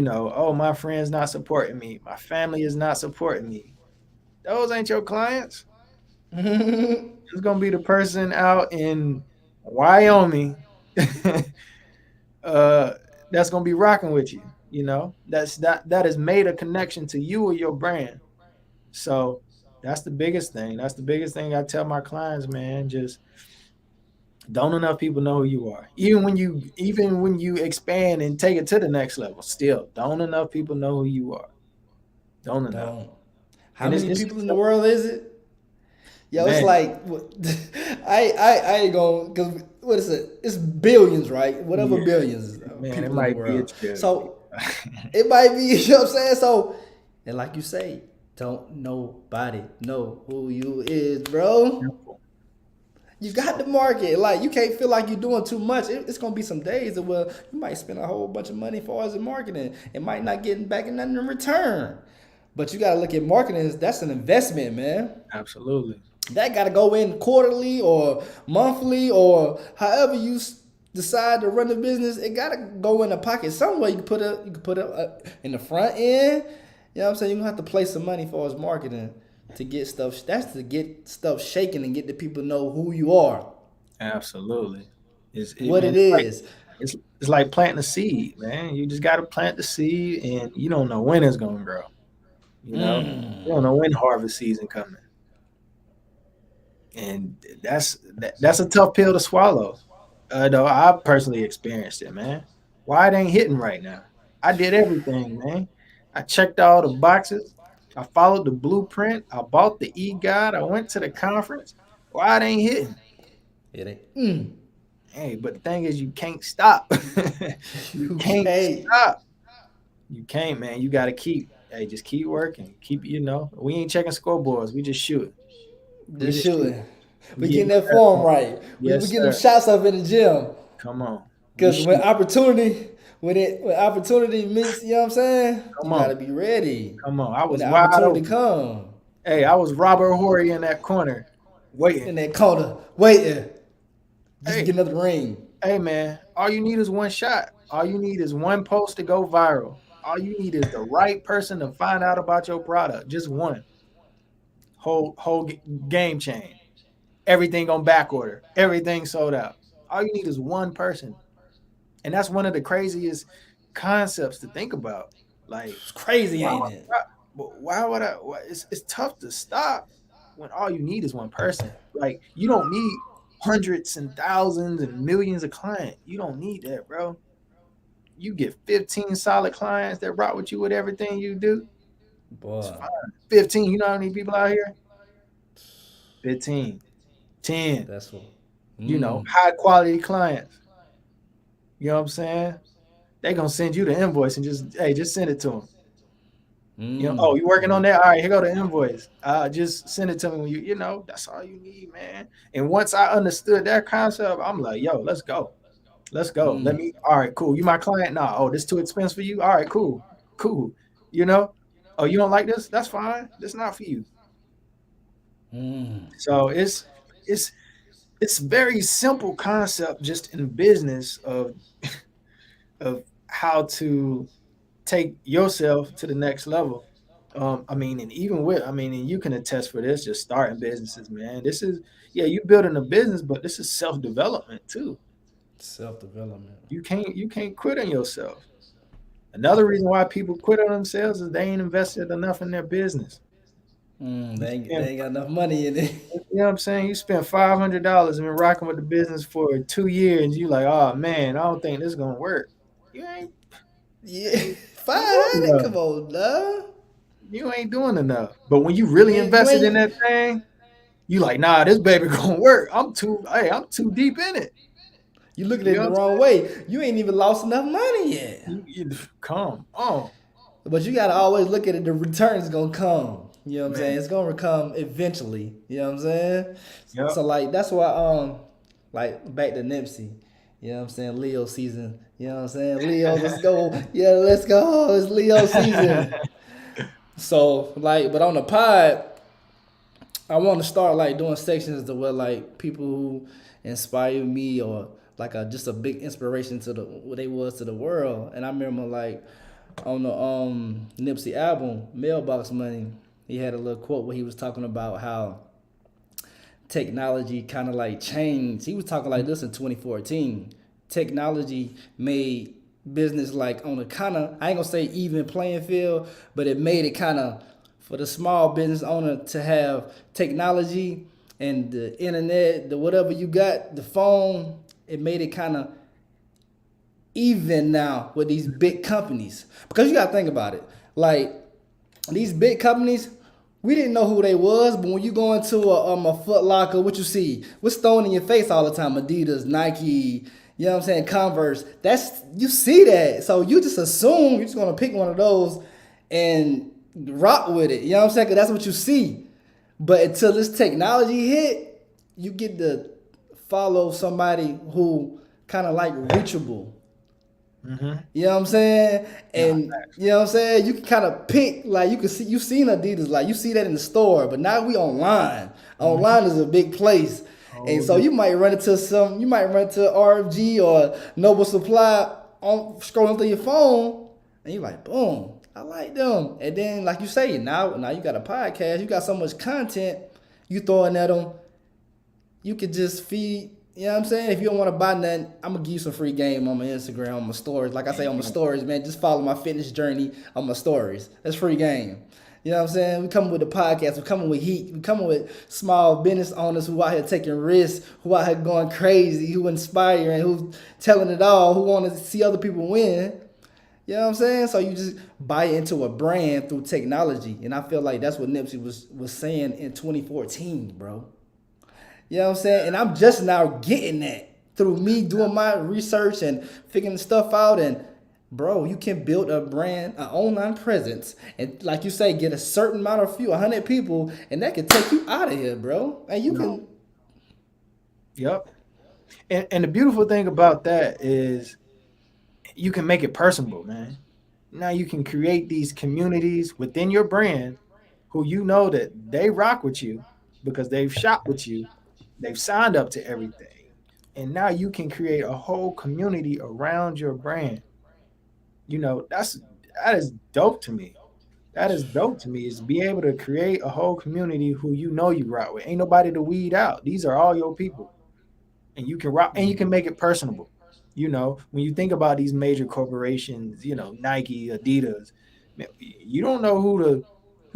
oh, my friend's not supporting me. My family is not supporting me. Those ain't your clients. It's going to be the person out in Wyoming uh, that's going to be rocking with you, that has made a connection to you or your brand. So that's the biggest thing. That's the biggest thing I tell my clients, man. Just don't enough people know who you are. Even when you expand and take it to the next level, still don't enough people know who you are. Don't enough. Don't. How And it's many it's people in the world is it? Yo, it's man, like I ain't going cause what is it? It's billions, right? Whatever yeah, billions of man, it people in the might be a world. trillion. So it might be, you know what I'm saying? So and like you say, don't nobody know who you is, bro. Simple. You got So the market. Like you can't feel like you're doing too much. It's gonna be some days that well you might spend a whole bunch of money as far as in marketing. It might not get back in nothing in return. But you gotta look at marketing as that's an investment, man. absolutely, That got to go in quarterly or monthly or however you decide to run the business. It got to go in a pocket somewhere. You can put it in the front end. You know what I'm saying? You gonna have to play some money for us marketing to get stuff. That's to get stuff shaking and get the people know who you are, absolutely. what Man, it it's like is. it's like planting a seed, man. You just got to plant the seed, and you don't know when it's gonna grow. You don't know when harvest season coming, and that's a tough pill to swallow. Though I personally experienced it, man. Why it ain't hitting right now? I did everything, man. I checked all the boxes. I followed the blueprint. I bought the e-guide. I went to the conference. Why it ain't hitting? It ain't. Hey, but the thing is, you can't stop. You can't Okay. stop. You can't, man. You got to just keep working. We ain't checking scoreboards. We just shoot. We Just just shoot. shooting. We We getting getting that better. form right. We Yes, getting them sir. shots up in the gym. Come on. We Cause when shoot. opportunity, when opportunity meets, you know what I'm saying? You Come on. gotta be ready. Come on. I When was the wide opportunity open. come Hey, I was Robert Horry in that corner waiting. in that corner, waiting, just to Hey, get another ring. hey, man. All you need is one shot. All you need is one post to go viral. All you need is the right person to find out about your product. Just one. Whole game chain. Everything on back order. Everything sold out. All you need is one person. And that's one of the craziest concepts to think about. Like, It's crazy, why, ain't it? why would I? It's tough to stop when all you need is one person. Like, you don't need hundreds and thousands and millions of clients. You don't need that, bro. You get 15 solid clients that rock with you with everything you do. It's Boy, fine. 15. You know how many people out here? 15. 10. that's what. You know, Mm, high quality clients. You know what I'm saying? They gonna send you the invoice and just send it to them. Oh, you working on mm, that? All right, here go the invoice. Just send it to me when that's all you need, man. And once I understood that concept, I'm like, yo, let's go. Let's go. All right, cool. You my client? Nah. Oh, this too expensive for you? All right, cool. Cool. You know? Oh, you don't like this? That's fine. This not for you. mm. So it's it's very simple concept just in business of how to take yourself to the next level. I mean, and even with, I mean, and you can attest for this, just starting businesses, man. This is, yeah, you building a business, but this is self development too. Self development. You can't quit on yourself. Another reason why people quit on themselves is they ain't invested enough in their business. You They spend, ain't got enough money in it. you know what I'm saying? You spent $500 and been rocking with the business for 2 years. You like, oh man, I don't think this is gonna work. You ain't, Yeah, you five ain't doing hundred. enough. Come on, nah. You ain't doing enough. But when you really You invested in ain't. that thing, you like, nah, this baby gonna work. I'm too deep in it. You looking You at know it what the I'm wrong saying? way. You ain't even lost enough money yet. Come on. But you gotta always look at it. The return's gonna come. You know what I'm Man. saying? It's gonna come eventually. You know what I'm saying? Yep. So like that's why like back to Nipsey. You know what I'm saying? Leo season. You know what I'm saying? Leo, let's go. Yeah, let's go. It's Leo season. So like, but on the pod, I want to start like doing sections to where like people who inspire me or like just a big inspiration to the what they was to the world. And I remember like on the Nipsey album, Mailbox Money, he had a little quote where he was talking about how technology kind of like changed. He was talking like this in 2014. Technology made business like on a kind of, I ain't gonna say even playing field, but it made it kind of for the small business owner to have technology and the internet, the whatever you got, the phone, it made it kind of even now with these big companies. Because you gotta think about it. Like these big companies, we didn't know who they was, but when you go into a Foot Locker, what you see? What's thrown in your face all the time? Adidas, Nike, you know what I'm saying? Converse. That's you see that. So you just assume you're just gonna pick one of those and rock with it. You know what I'm saying? Cause that's what you see. But until this technology hit, you get to follow somebody who kind of like reachable. Hmm. You know what I'm saying? Nah, And you know what I'm saying? You can kind of pick, like you can see, you seen Adidas, like you see that in the store, but now we online. mhm. Online is a big place. And Whole so you different. might run into some, you might run into RFG or Noble Supply on scrolling through your phone, and you're like, boom, I like them. And then, like you say, now you got a podcast, you got so much content, you throwing at them, you could just feed. You know what I'm saying? If you don't want to buy nothing, I'm gonna give you some free game on my Instagram, on my stories. Like I say on my stories, man, just follow my fitness journey on my stories. That's free game. You know what I'm saying? We coming with the podcast. We coming with heat. We coming with small business owners who out here taking risks, who out here going crazy, who inspiring, who telling it all, who want to see other people win. You know what I'm saying? So you just buy into a brand through technology, and I feel like that's what Nipsey was saying in 2014, bro. You know what I'm saying? And I'm just now getting that through me doing my research and figuring stuff out. And bro, you can build a brand, an online presence, and like you say, get a certain amount of few, 100 people, and that can take you out of here, bro. And you No. can. Yep. And the beautiful thing about that is you can make it personable, man. Now you can create these communities within your brand who you know that they rock with you because they've shopped with you, they've signed up to everything. And now you can create a whole community around your brand. That is dope to me. That is dope to me is be able to create a whole community who you know you rock with. Ain't nobody to weed out. These are all your people. And you can rock and you can make it personable. When you think about these major corporations, Nike, Adidas, man, you don't know who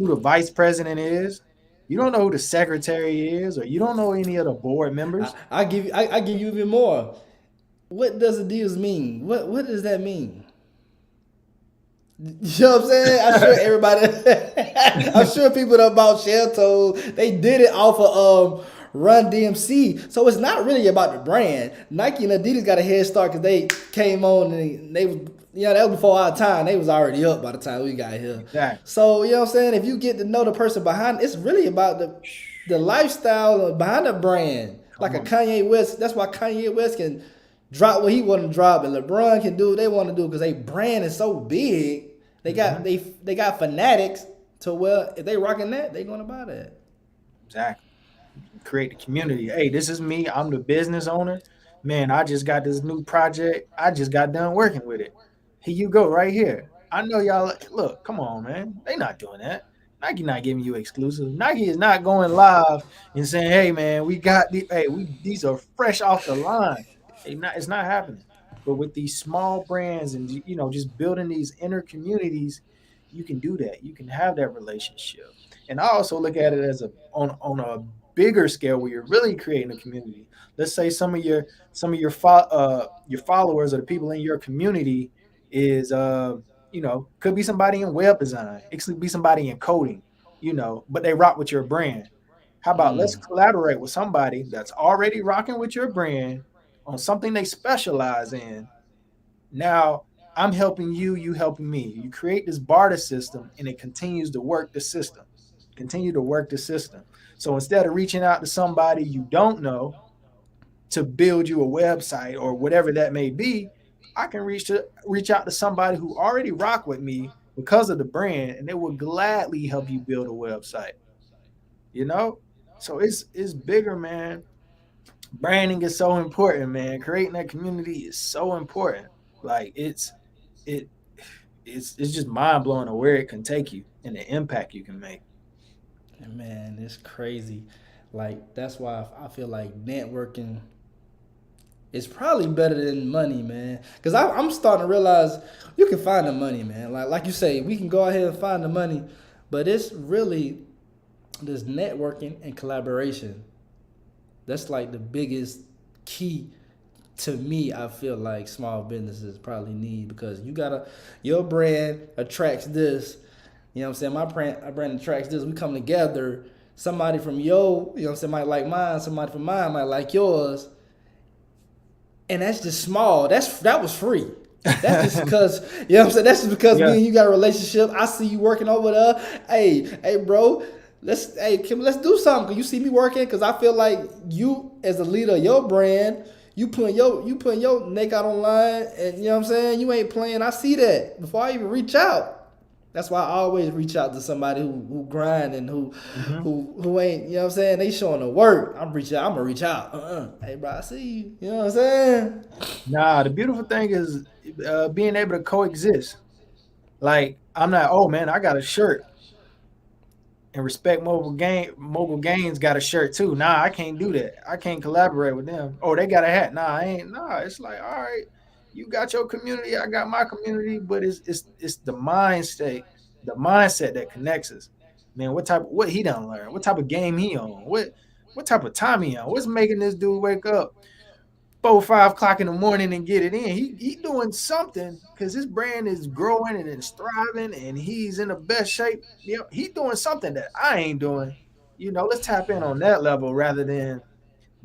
the vice president is. You don't know who the secretary is, or you don't know any of the board members. I give you even more. What does Adidas mean? What does that mean? You know what I'm saying? I'm sure everybody, I'm sure people that bought shell toes, they did it off of Run DMC. So it's not really about the brand. Nike and Adidas got a head start because they came on and they was, that was before our time. They was already up by the time we got here. Exactly. So, you know what I'm saying? If you get to know the person behind, it's really about the lifestyle behind the brand. Like Come a on. Kanye West, that's why Kanye West can drop what he want to drop, and LeBron can do what they want to do because they brand is so big. They got Hmm. they got fanatics to where if they rocking that, they gonna buy that. Exactly. Create the community. Hey, this is me. I'm the business owner. Man, I just got this new project. I just got done working with it. Here you go, right here. I know y'all. Look, come on, man. They not doing that. Nike not giving you exclusive. Nike is not going live and saying, "Hey, man, we got the. Hey, we these are fresh off the line." It's not happening. But with these small brands and just building these inner communities, you can do that. You can have that relationship. And I also look at it as on a bigger scale where you're really creating a community. Let's say some of your followers or the people in your community is could be somebody in web design. It could be somebody in coding, but they rock with your brand. How about let's collaborate with somebody that's already rocking with your brand on something they specialize in. Now I'm helping you, you helping me. You create this barter system and it continues to work the system. Continue to work the system. So instead of reaching out to somebody you don't know to build you a website or whatever that may be, I can reach out to somebody who already rock with me because of the brand, and they will gladly help you build a website. You know, so it's bigger, man. Branding is so important, man. Creating that community is so important. Like it it's just mind blowing of where it can take you and the impact you can make. And man, it's crazy. Like that's why I feel like networking is probably better than money, man. Because I'm starting to realize you can find the money, man. Like you say, we can go ahead and find the money, but it's really this networking and collaboration. That's like the biggest key to me. I feel like small businesses probably need because your brand attracts this. You know what I'm saying? My brand attracts this. We come together. Somebody from what I'm saying, might like mine. Somebody from mine might like yours, and that's just small. That was free. That's just because what I'm saying. That's just because Yeah. me and you got a relationship. I see you working over there. Hey, bro. Kim, let's do something. Cause you see me working. Cause I feel like you, as a leader of your brand, you putting your neck out online, and you know what I'm saying. You ain't playing. I see that before I even reach out. That's why I always reach out to somebody who grind and who Mhm. who who ain't, you know what I'm saying, they showing the work. I'm gonna reach out. Hey bro, I see you. You know what I'm saying? Nah, the beautiful thing is being able to coexist. Like I'm not. Oh man, I got a shirt. And respect mogul gains got a shirt too. Nah, I can't do that. I can't collaborate with them. Oh, they got a hat. Nah, I ain't. Nah, it's like, all right, you got your community, I got my community, but it's the mindset that connects us. Man, what he done learn? What type of game he on? What type of time he on? What's making this dude wake up 4 5 o'clock in the morning and get it in? He doing something because his brand is growing and it's thriving and he's in the best shape. He doing something that I ain't doing. Let's tap in on that level rather than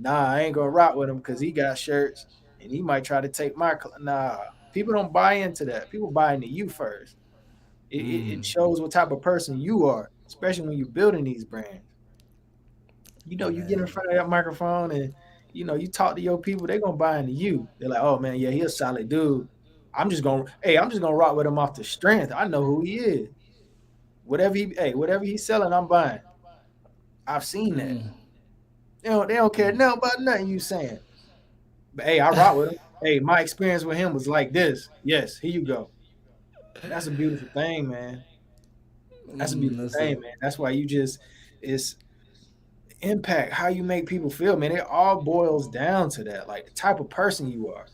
I ain't gonna rock with him because he got shirts and he might try to take nah. People don't buy into that. People buy into you first. It shows what type of person you are, especially when you're building these brands. You get in Man. front of that microphone and you talk to your people, they're gonna buy into you. They're like, oh man, yeah, he's a solid dude. I'm just gonna rock with him off the strength. I know who he is. Whatever he's selling, I'm buying. I've seen that. They don't care nothing about nothing you saying. But hey, I rock with him. Hey, my experience with him was like this. Yes, here you go. And that's a beautiful thing, man. That's a beautiful That's thing, it. man. That's why it's impact how you make people feel, man. It all boils down to that, like the type of person you are,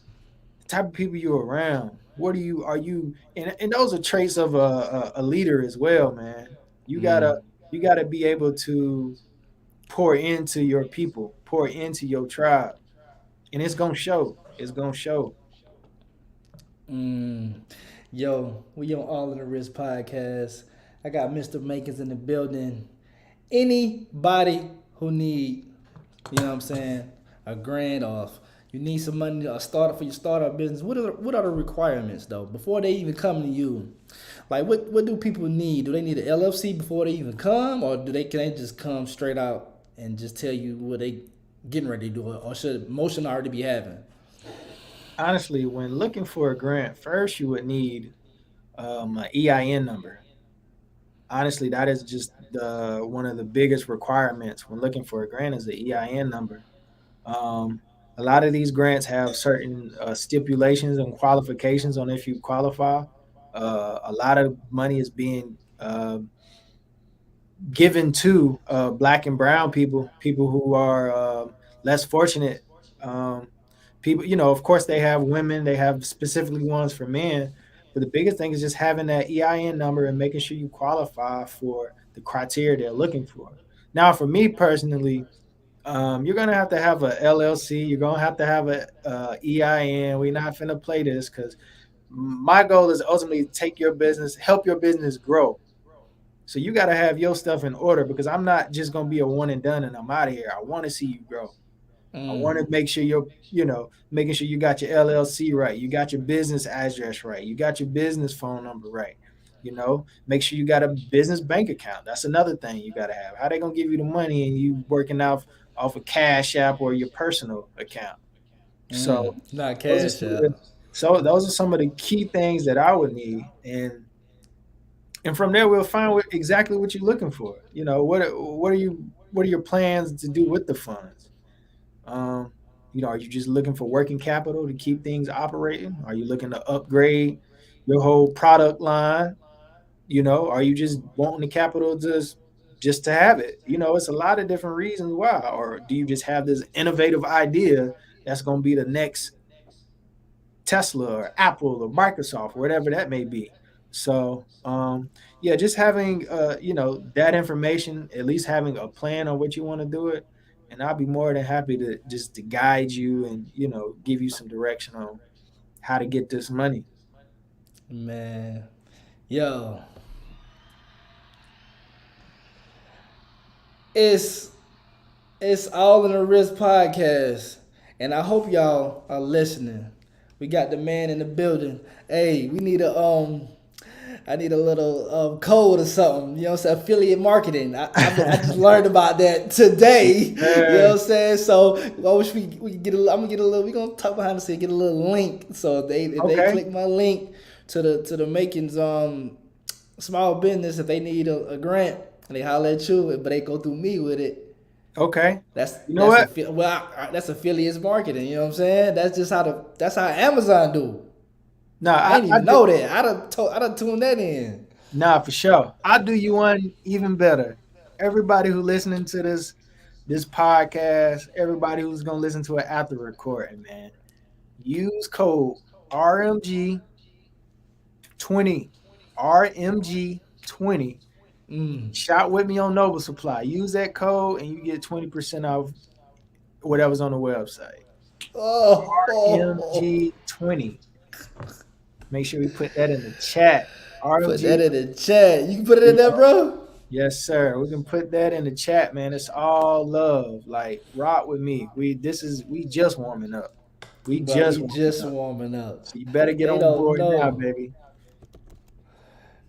the type of people you're around. What are you? And those are traits of a leader as well, man. You gotta you gotta be able to pour into your people, pour into your tribe, and it's gonna show. It's gonna show. Mm. Yo, we on All in the Wrist podcast. I got Mr. Makins in the building. Anybody who need, you know what I'm saying, a grand off, you need some money, a startup for your startup business. What are the requirements though before they even come to you? Like what do people need? Do they need an LLC before they even come, or can they just come straight out and just tell you what they getting ready to do, or should motion already be having? Honestly, when looking for a grant, first you would need an EIN number. Honestly, that is just the one of the biggest requirements when looking for a grant is the EIN number. Um, a lot of these grants have certain stipulations and qualifications on if you qualify. A lot of money is being given to black and brown people, people who are less fortunate. Um, People, of course, they have women, they have specifically ones for men, but the biggest thing is just having that EIN number and making sure you qualify for the criteria they're looking for. Now, for me personally, you're gonna have a LLC. You're gonna have a EIN. We're not finna play this because my goal is ultimately take your business, help your business grow. So you got to have your stuff in order because I'm not just gonna be a one and done and I'm out of here. I want to see you grow. I want to make sure you're, making sure you got your LLC right, you got your business address right, you got your business phone number right. Make sure you got a business bank account. That's another thing you got to have. How they gonna give you the money and you working off a Cash App or your personal account? So Not those are cash some of out. the those are some of the key things that I would need, and from there we'll find exactly what you're looking for. What are your plans to do with the funds? Um, are you just looking for working capital to keep things operating? Are you looking to upgrade your whole product line? Are you just wanting the capital just to have it? It's a lot of different reasons why. Or do you just have this innovative idea that's going to be the next Tesla or Apple or Microsoft, whatever that may be? So, yeah, just having that information, at least having a plan on what you want to do it, and I'll be more than happy to just to guide you and give you some direction on how to get this money. Man, yo, it's it's all in the wrist podcast, and I hope y'all are listening. We got the man in the building. Hey, we need I need a little code or something. You know what I'm saying? Affiliate marketing. I just learned about that today. You know what I'm saying? So I wish we could get a. I'm gonna get a little. We gonna talk behind the scene. Get a little link. So if they Okay, click my link to the Makins small business, if they need a grant and they holler at you, but they go through me with it. okay. That's You know that's what? that's affiliates marketing. You know what I'm saying? That's how Amazon do. No, I I, didn't I even do. know that. I done tuned that in. Nah, for sure. I'll do you one even better. Everybody who listening to this podcast, everybody who's gonna listen to it after recording, man, use code RMG20. RMG20. Mm. Shop with me on Nova Supply. Use that code and you get 20% off whatever's on the website. Oh, oh, oh. RMG20. Make sure we put that in the chat. Put that RMG. in the chat. You can put it in You there, know, bro. yes, sir. We can put that in the chat, man. It's all love. Like rock with me. We just warming up. We But just we warming just up. warming up. So you better get They on don't board now, know. baby.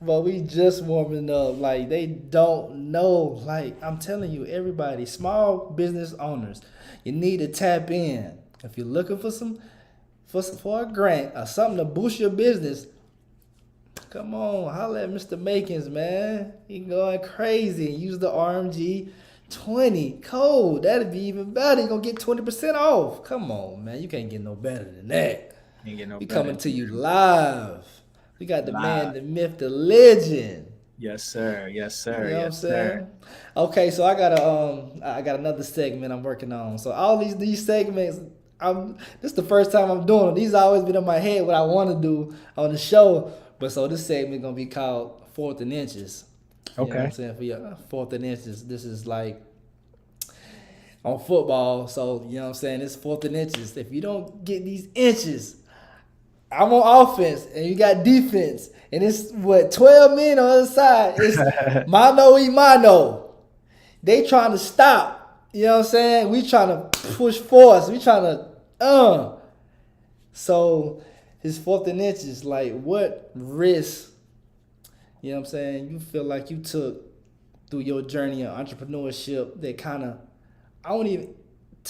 But we just warming up. Like they don't know. Like I'm telling you, everybody, small business owners, you need to tap in. If you're looking for for a grant or something to boost your business, come on, holla at Mr. Makins, man. He going crazy. Use the RMG 20 code. That'd be even better. You gonna get 20% off. Come on, man. You can't get no better than that. Ain't get no We better coming than to you that. live. We got the man, Live. the myth, the legend. Yes, sir. Yes, You sir. know what I'm Yes, sir. saying? Okay, so I got another segment I'm working on. So all these segments, this is the first time I'm doing them. These always been in my head what I want to do on the show. But so this segment gonna be called Fourth and Inches. You know what I'm Okay. saying? For your fourth and inches. This is like on football. So you know what I'm saying? It's fourth and inches. If you don't get these inches, I'm on offense and you got defense. And it's what 12 men on the other side. It's mano y mano. They trying to stop. You know what I'm saying? We trying to push force. We trying to So his fourth and inches, like what risk, you know what I'm saying, you feel like you took through your journey of entrepreneurship that kind of I don't even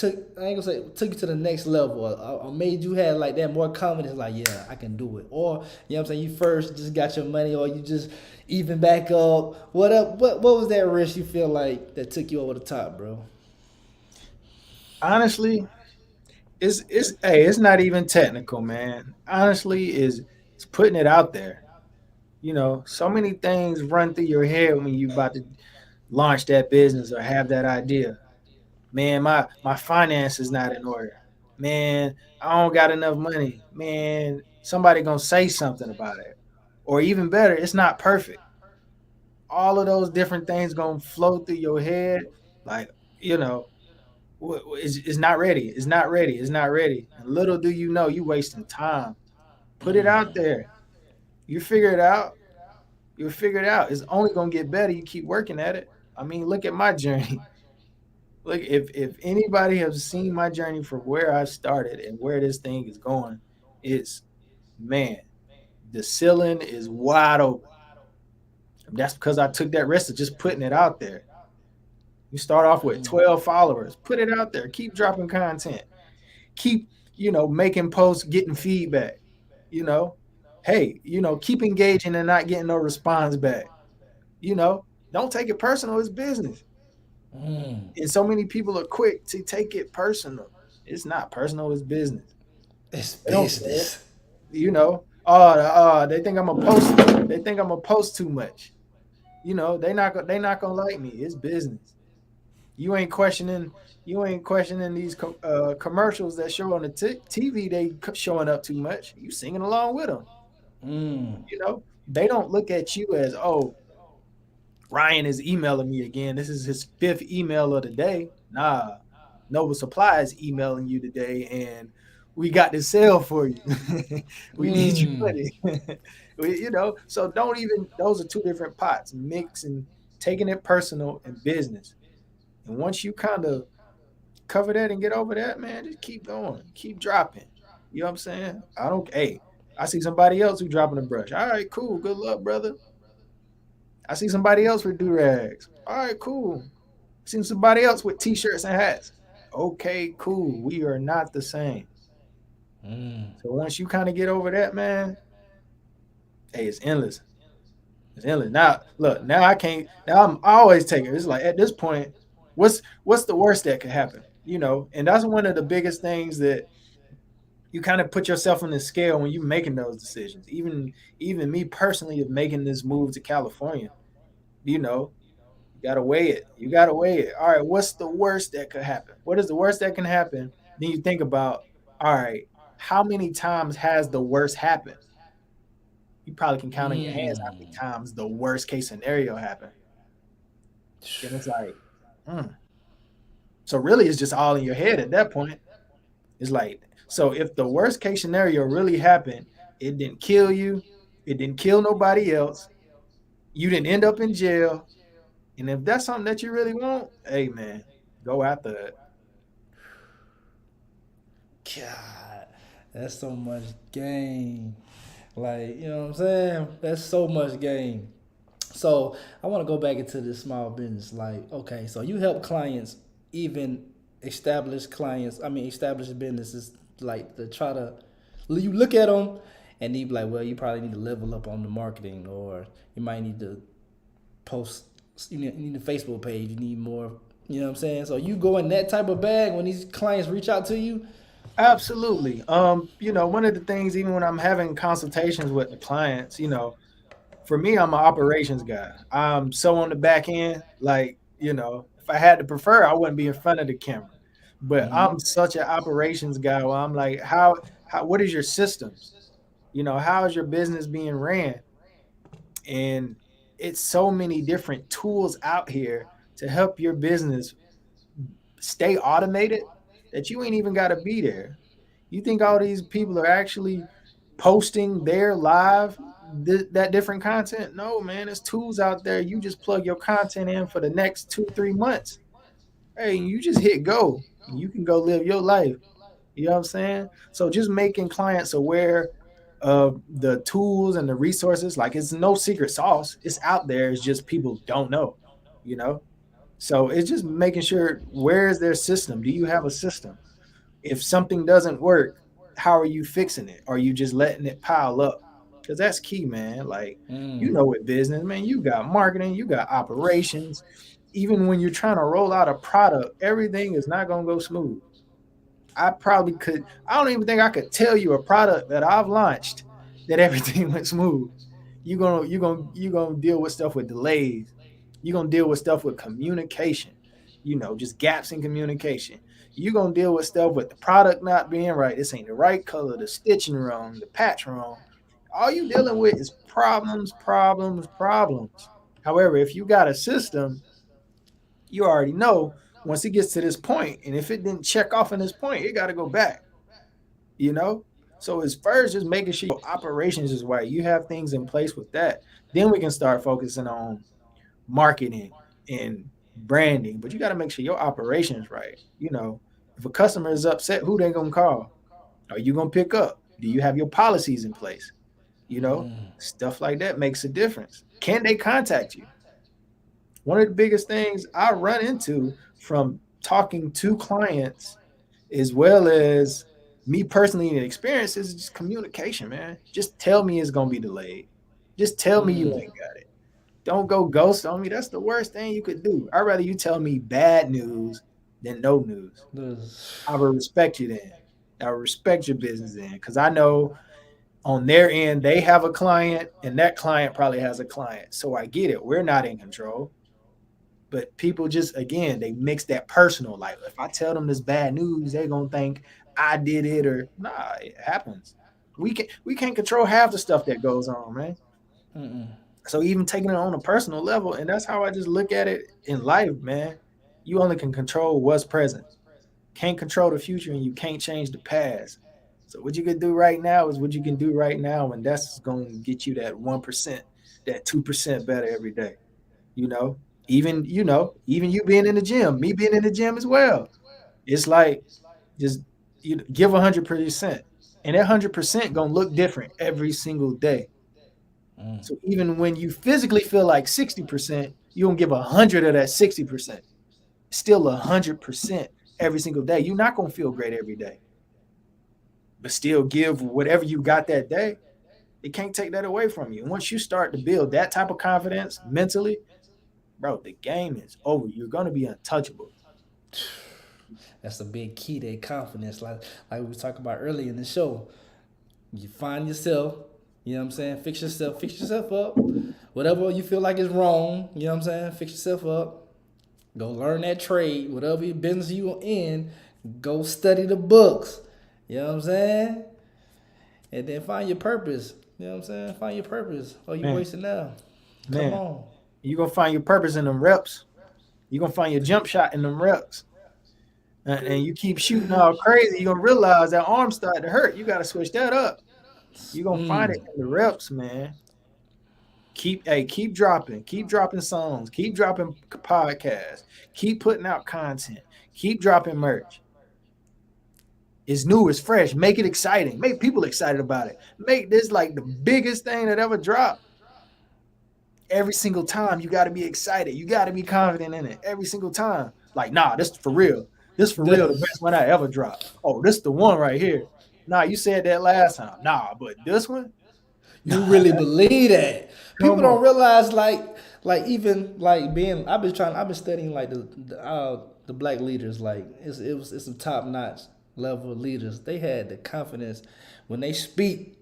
I ain't gonna say took you to the next level or made you have like that more confidence like yeah I can do it or you know what I'm saying you first just got your money or you just even back up what was that risk you feel like that took you over the top, bro? Honestly, it's hey, it's not even technical, man. Honestly, is it's putting it out there. So many things run through your head when you about to launch that business or have that idea. Man, my finance is not in order. Man, I don't got enough money. Man, somebody gonna say something about it. Or even better, it's not perfect. All of those different things gonna flow through your head. Like, you know, it's not ready. It's not ready. It's not ready. And little do you know, you wasting time. Put it out there. You figure it out. You'll figure it out. It's only gonna get better. You keep working at it. I mean, look at my journey. Look, if anybody has seen my journey from where I started and where this thing is going, it's man, the ceiling is wide open. That's because I took that risk of just putting it out there. You start off with 12 followers, put it out there, keep dropping content, keep, making posts, getting feedback, you know. Hey, keep engaging and not getting no response back. You know, don't take it personal, it's business. And so many people are quick to take it personal. It's not personal, it's business. It's They don't care. business. They think I'm a post. They think I'm a post too much. They not gonna like me. It's business. You ain't questioning. You ain't questioning these commercials that show on the TV. They showing up too much. You singing along with them. They don't look at you as, oh, Ryan is emailing me again. This is his fifth email of the day. Nah, Nova Supply is emailing you today, and we got this sale for you. We need you money. So don't even. Those are two different pots. Mixing, taking it personal and business. And once you kind of cover that and get over that, man, just keep going, keep dropping. You know what I'm saying? I don't. Hey, I see somebody else who dropping a brush. All right, cool. Good luck, brother. I see somebody else with do rags. All right, cool. I see somebody else with t-shirts and hats. Okay, cool. We are not the same. So once you kind of get over that, man, hey, it's endless. It's endless. Now, look, now I can't. Now I always take it. It's like at this point, what's the worst that could happen? And that's one of the biggest things that you kind of put yourself on the scale when you're making those decisions. Even me personally of making this move to California, you know, you gotta weigh it. You gotta weigh it. All right, what's the worst that could happen? What is the worst that can happen? Then you think about, all right, how many times has the worst happened? You probably can count on your hands how many times the worst case scenario happened. Then it's like, hmm. So really, it's just all in your head at that point. It's like, so if the worst case scenario really happened, it didn't kill you, it didn't kill nobody else, you didn't end up in jail, and if that's something that you really want, hey man, go after it. God, that's so much game. Like, you know what I'm saying? That's so much game. So I want to go back into this small business. Like, okay, so you help clients, even established clients. I mean, established businesses, like to try to you look at them, and you be like, well, you probably need to level up on the marketing, or you might need to post. You need a Facebook page. You need more. You know what I'm saying? So you go in that type of bag when these clients reach out to you. Absolutely. One of the things, even when I'm having consultations with the clients, for me, I'm an operations guy. I'm so on the back end, like, if I had to prefer, I wouldn't be in front of the camera. But I'm such an operations guy where I'm like, what is your systems? How is your business being ran? And it's so many different tools out here to help your business stay automated that you ain't even got to be there. You think all these people are actually posting their live that different content? No, man, there's tools out there. You just plug your content in for the next 2-3 months. Hey, you just hit go. You can go live your life. You know what I'm saying? So just making clients aware of the tools and the resources. Like it's no secret sauce. It's out there. It's just people don't know. You know. So it's just making sure, where is their system? Do you have a system? If something doesn't work, how are you fixing it? Are you just letting it pile up? Because that's key, man. Like, with business, man, you got marketing, you got operations. Even when you're trying to roll out a product, everything is not going to go smooth. I don't even think I could tell you a product that I've launched that everything went smooth. You're gonna deal with stuff with delays. You're gonna deal with stuff with communication, just gaps in communication. You're gonna deal with stuff with the product not being right. This ain't the right color, the stitching wrong, the patch wrong. All you dealing with is problems, problems, problems. However, if you got a system, you already know once it gets to this point, and if it didn't check off in this point, it got to go back. You know, so as first just making sure your operations is right. You have things in place with that. Then we can start focusing on marketing and branding. But you got to make sure your operations right. If a customer is upset, who they gonna call? Are you gonna pick up? Do you have your policies in place? Stuff like that makes a difference. Can they contact you? One of the biggest things I run into from talking to clients, as well as me personally in experience, is just communication, man. Just tell me it's gonna be delayed. Just tell me you ain't got it. Don't go ghost on me. That's the worst thing you could do. I'd rather you tell me bad news than no news. I will respect you then. I will respect your business then. Because I know on their end, they have a client and that client probably has a client. So I get it. We're not in control. But people just, again, they mix that personal. Like, if I tell them this bad news, they're going to think I did it, or nah, it happens. We can't control half the stuff that goes on, man. So even taking it on a personal level, and that's how I just look at it in life, man. You only can control what's present. Can't control the future, and you can't change the past. So what you can do right now is what you can do right now, and that's going to get you that 1%, that 2% better every day. You know, even you being in the gym, me being in the gym as well. It's like just give 100%, and that 100% gonna look different every single day. So even when you physically feel like 60%, you gonna give 100 of that 60%. Still 100% every single day. You're not gonna feel great every day, but still give whatever you got that day. It can't take that away from you. And once you start to build that type of confidence mentally, bro, the game is over. You're gonna be untouchable. That's a big key to confidence. Like we were talking about earlier in the show. You find yourself, you know what I'm saying? Fix yourself up. Whatever you feel like is wrong, you know what I'm saying? Fix yourself up. Go learn that trade, whatever business you are in, go study the books. You know what I'm saying? And then find your purpose. You know what I'm saying? Find your purpose. Oh, you Man, wasting now. Come man, on. you're gonna find your purpose in them reps. You're gonna find your jump shot in them reps. And you keep shooting all crazy, you're gonna realize that arm starting to hurt. You gotta switch that up. You're gonna find it in the reps, man. Keep dropping songs, keep dropping podcasts, keep putting out content, keep dropping merch. It's new, it's fresh. Make it exciting. Make people excited about it. Make this like the biggest thing that ever dropped. Every single time you got to be excited. You got to be confident in it every single time. Like, nah, this for real. This for real, the best one I ever dropped. Oh, this the one right here. Nah, you said that last time. Nah, but this one, You really believe that? People come on. don't realize like even like being I've been studying like the black leaders, like it's some top notch level leaders. They had the confidence when they speak,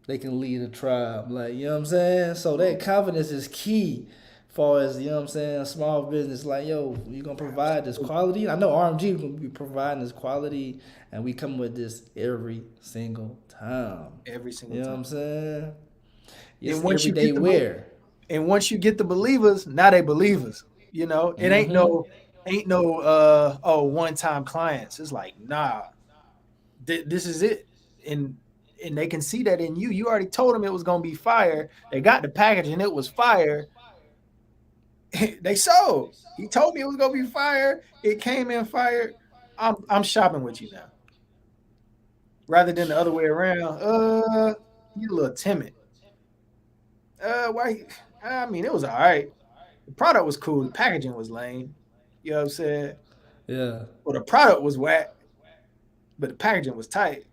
they can lead a tribe. Like, you know what I'm saying? So that confidence is key far as, you know what I'm saying, small business. Like, yo, you gonna provide this quality. I know RMG gonna be providing this quality, and we come with this every single time. Every single You know what time. I'm saying? And It's once you everyday get the wear. and once you get the believers, now they believers. It ain't no one time clients. It's like, nah, this is it. And they can see that in you. You already told them it was gonna be fire. They got the package and it was fire. They sold. He told me it was gonna be fire. It came in fire. I'm shopping with you now. Rather than the other way around. You a little timid. Why? I mean, it was all right. The product was cool. The packaging was lame. You know what I'm saying? Yeah. Well, the product was whack, but the packaging was tight.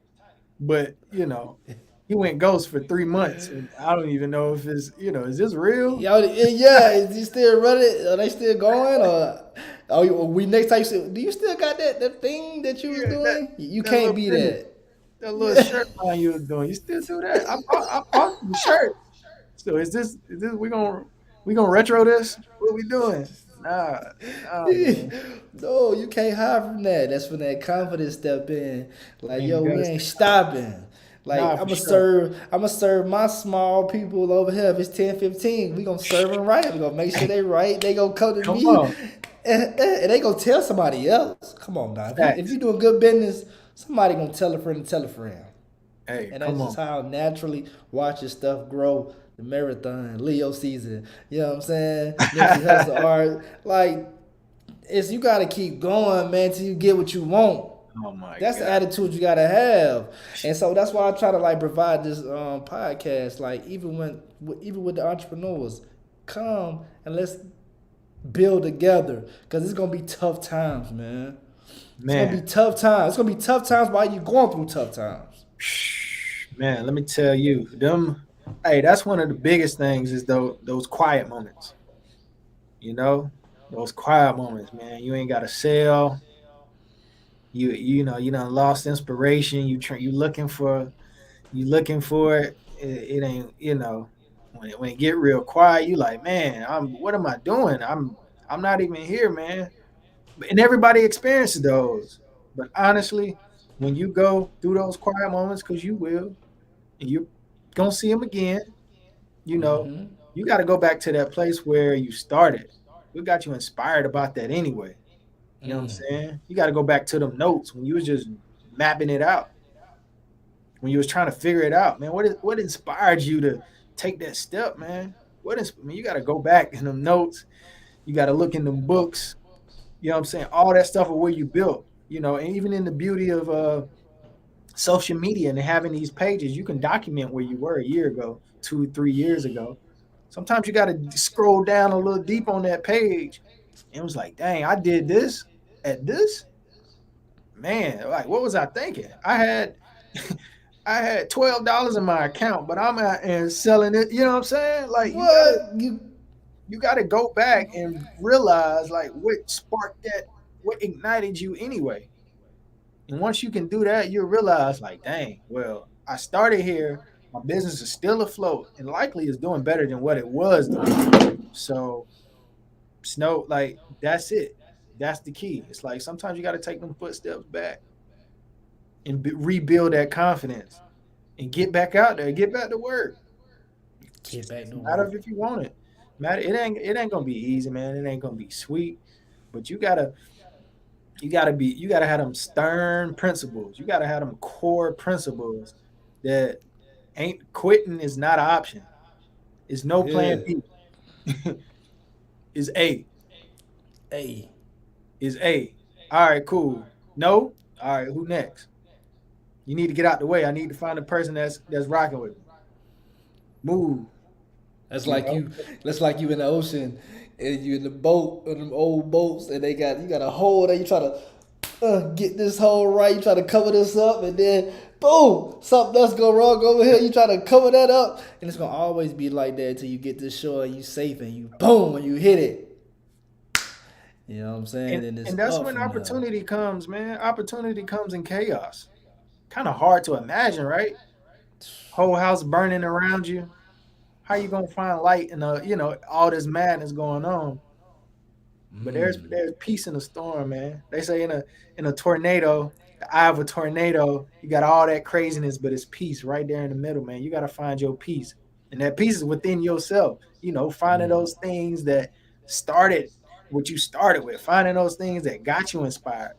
But he went ghost for 3 months, and I don't even know if is this real? Yo, yeah, is he still running? Are they still going? Or we next time you say, do you still got that thing that you was Yeah, that doing? You that can't little be fitness, that. that little shirt line you was doing. You still do that? I bought the shirt. So is this we gonna retro this? What we doing? Nah, nah, man. No, you can't hide from that. That's when that confidence step in. Like, Man, you yo, we gotta ain't stay. stopping. Like, Nah, for sure. I'ma serve my small people over here. If it's 10, 15, we gonna serve them right. We gonna make sure they right. They gonna come to Come me, on, and they gonna tell somebody else. Come on now. If you facts. doing good business, somebody gonna tell a friend to tell a friend. Hey, And that's come just on. how naturally watching stuff grow. The marathon, Leo season, you know what I'm saying? Nipsey Hussle art. Like, it's you gotta keep going, man, till you get what you want. Oh my That's the god. attitude you gotta have. And so that's why I try to like provide this podcast. Like even with the entrepreneurs, come and let's build together. Cause it's gonna be tough times, man. It's gonna be Man, tough times. It's gonna be tough times while you going through tough times. man, let me tell you, them. Hey, that's one of the biggest things is those quiet moments. You know, those quiet moments, man. You ain't got to sell. You done lost inspiration. You looking for it. It ain't when it get real quiet. You like, man, what am I doing? I'm not even here, man. And everybody experiences those. But honestly, when you go through those quiet moments, because you will, and you're gonna see them again, you know, Mm-hmm. you got to go back to that place where you started. What got you inspired about that anyway? You know what I'm Mm. saying? You got to go back to them notes when you was just mapping it out, when you was trying to figure it out, man. What inspired you to take that step, man? I mean, you got to go back in them notes. You got to look in them books. You know what I'm saying? All that stuff of where you built. And even in the beauty of social media and having these pages, you can document where you were a year ago, 2, 3 years ago. Sometimes you got to scroll down a little deep on that page, and it was like, dang, I did this at this, man. Like, what was I thinking? I had $12 in my account, but I'm out and selling it. You know what I'm saying? Like, you gotta What you you gotta go back and realize like what sparked that, what ignited you anyway. And once you can do that, you'll realize, like, dang, well, I started here. My business is still afloat and likely is doing better than what it was doing. So, Snow, like, that's it. That's the key. It's like sometimes you got to take them footsteps back and rebuild that confidence and get back out there, get back to work. get back It's to a matter of work? if you want it. Matter, it ain't gonna be easy, man. It ain't gonna be sweet, but you gotta have them stern principles. You gotta have them core principles that ain't quitting is not an option. It's no plan Yeah. B. Is A. Hey, Is A. All right, cool. No? All right, who next? You need to get out the way. I need to find a person that's rocking with me. Move, that's you like know? you. That's like you in the ocean, and you in the boat, in them old boats, and you got a hole there. You try to get this hole right. You try to cover this up, and then boom, something else go wrong over here. You try to cover that up, and it's gonna always be like that until you get to shore and you safe and you boom and you hit it. You know what I'm saying? And And it's and that's up when from there. opportunity comes, man. Opportunity comes in chaos. Kind of hard to imagine, right? Whole house burning around you. How you gonna find light in all this madness going on? But there's peace in the storm, man. They say in a tornado, the eye of a tornado, you got all that craziness, but it's peace right there in the middle, man. You got to find your peace, and that peace is within yourself. Finding those things that started what you started with, finding those things that got you inspired.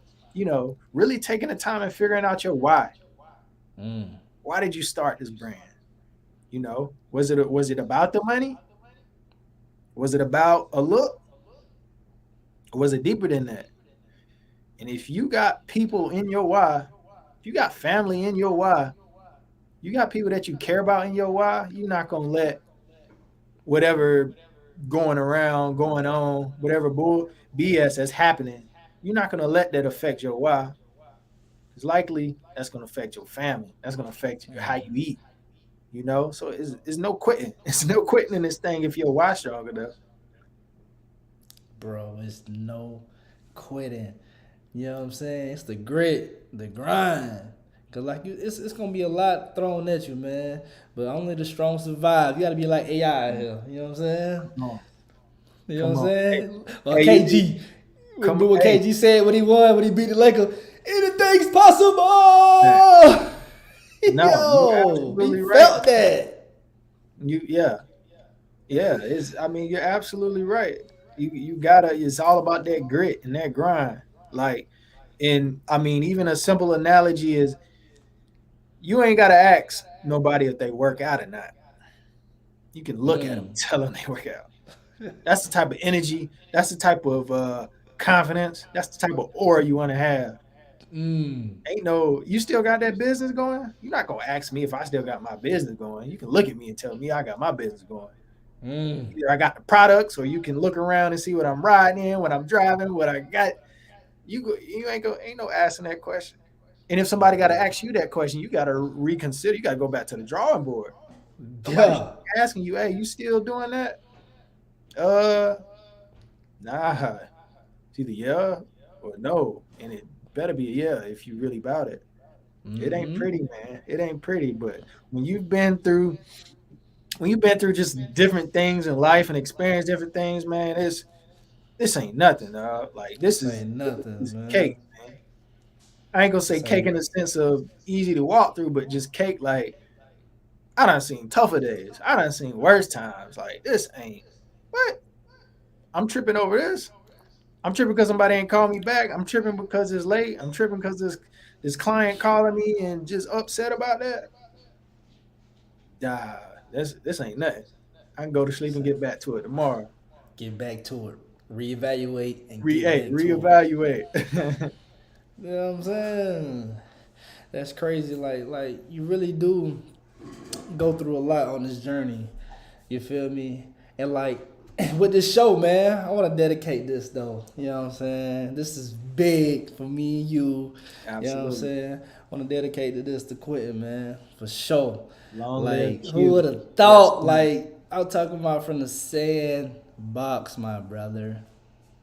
Really taking the time and figuring out your why. Mm. Why did you start this brand? Was it about the money? Was it about a look? Or was it deeper than that? And if you got people in your why, if you got family in your why, you got people that you care about in your why, you're not gonna let whatever going around, going on, whatever bull BS that's happening, you're not gonna let that affect your why. Because likely that's gonna affect your family. That's gonna affect how you eat. So it's no quitting. It's no quitting in this thing if your why strong enough. Bro, it's no quitting. You know what I'm saying? It's the grit, the grind. Cause like it's gonna be a lot thrown at you, man. But only the strong survive. You gotta be like AI out here. You know what I'm saying? Come on, You know what come I'm on. Hey, saying? Or hey, you need KG. come. Remember what Hey, KG said when he won, when he beat the Lakers? Anything's man, possible. no, you Yo, he absolutely right. felt that. Yeah, yeah. It's. I mean, you're absolutely right. You gotta. It's all about that grit and that grind. Like, and I mean, even a simple analogy is you ain't gotta ask nobody if they work out or not. You can look at them, Mm. tell them they work out. That's the type of energy. That's the type of confidence. That's the type of aura you want to have. Mm. Ain't no, you still got that business going? You're not gonna ask me if I still got my business going. You can look at me and tell me I got my business going. Mm. Either I got the products, or you can look around and see what I'm riding in, what I'm driving, what I got. You ain't no asking that question. And if somebody got to ask you that question, you got to reconsider. You got to go back to the drawing board. Somebody should Yeah. be asking you, "Hey, you still doing that?" Uh, nah. It's either yeah or no, and it better be a yeah if you really about it. It ain't Mm-hmm. pretty, man. It ain't pretty, but when you've been through just different things in life and experienced different things, man, this ain't nothing, dog. Like This ain't nothing, this is cake, man. man. I ain't gonna say This cake ain't. in the sense of easy to walk through, but just cake like I done seen tougher days. I done seen worse times. Like this ain't what I'm tripping over this. I'm tripping because somebody ain't called me back. I'm tripping because it's late. I'm tripping because this client calling me and just upset about that. Nah, this ain't nothing. I can go to sleep This and ain't. get back to it tomorrow. Get back to it. Reevaluate and get back to it. Reevaluate. You know what I'm saying? That's crazy. Like you really do go through a lot on this journey. You feel me? And like with this show, man, I want to dedicate this though. You know what I'm saying? This is big for me and you. You know what I'm Absolutely. saying? I want to dedicate to this to Quentin, man, for sure. Long live Like who would Q. have Yes, thought? man. Like I'm talking about from the sandbox, my brother.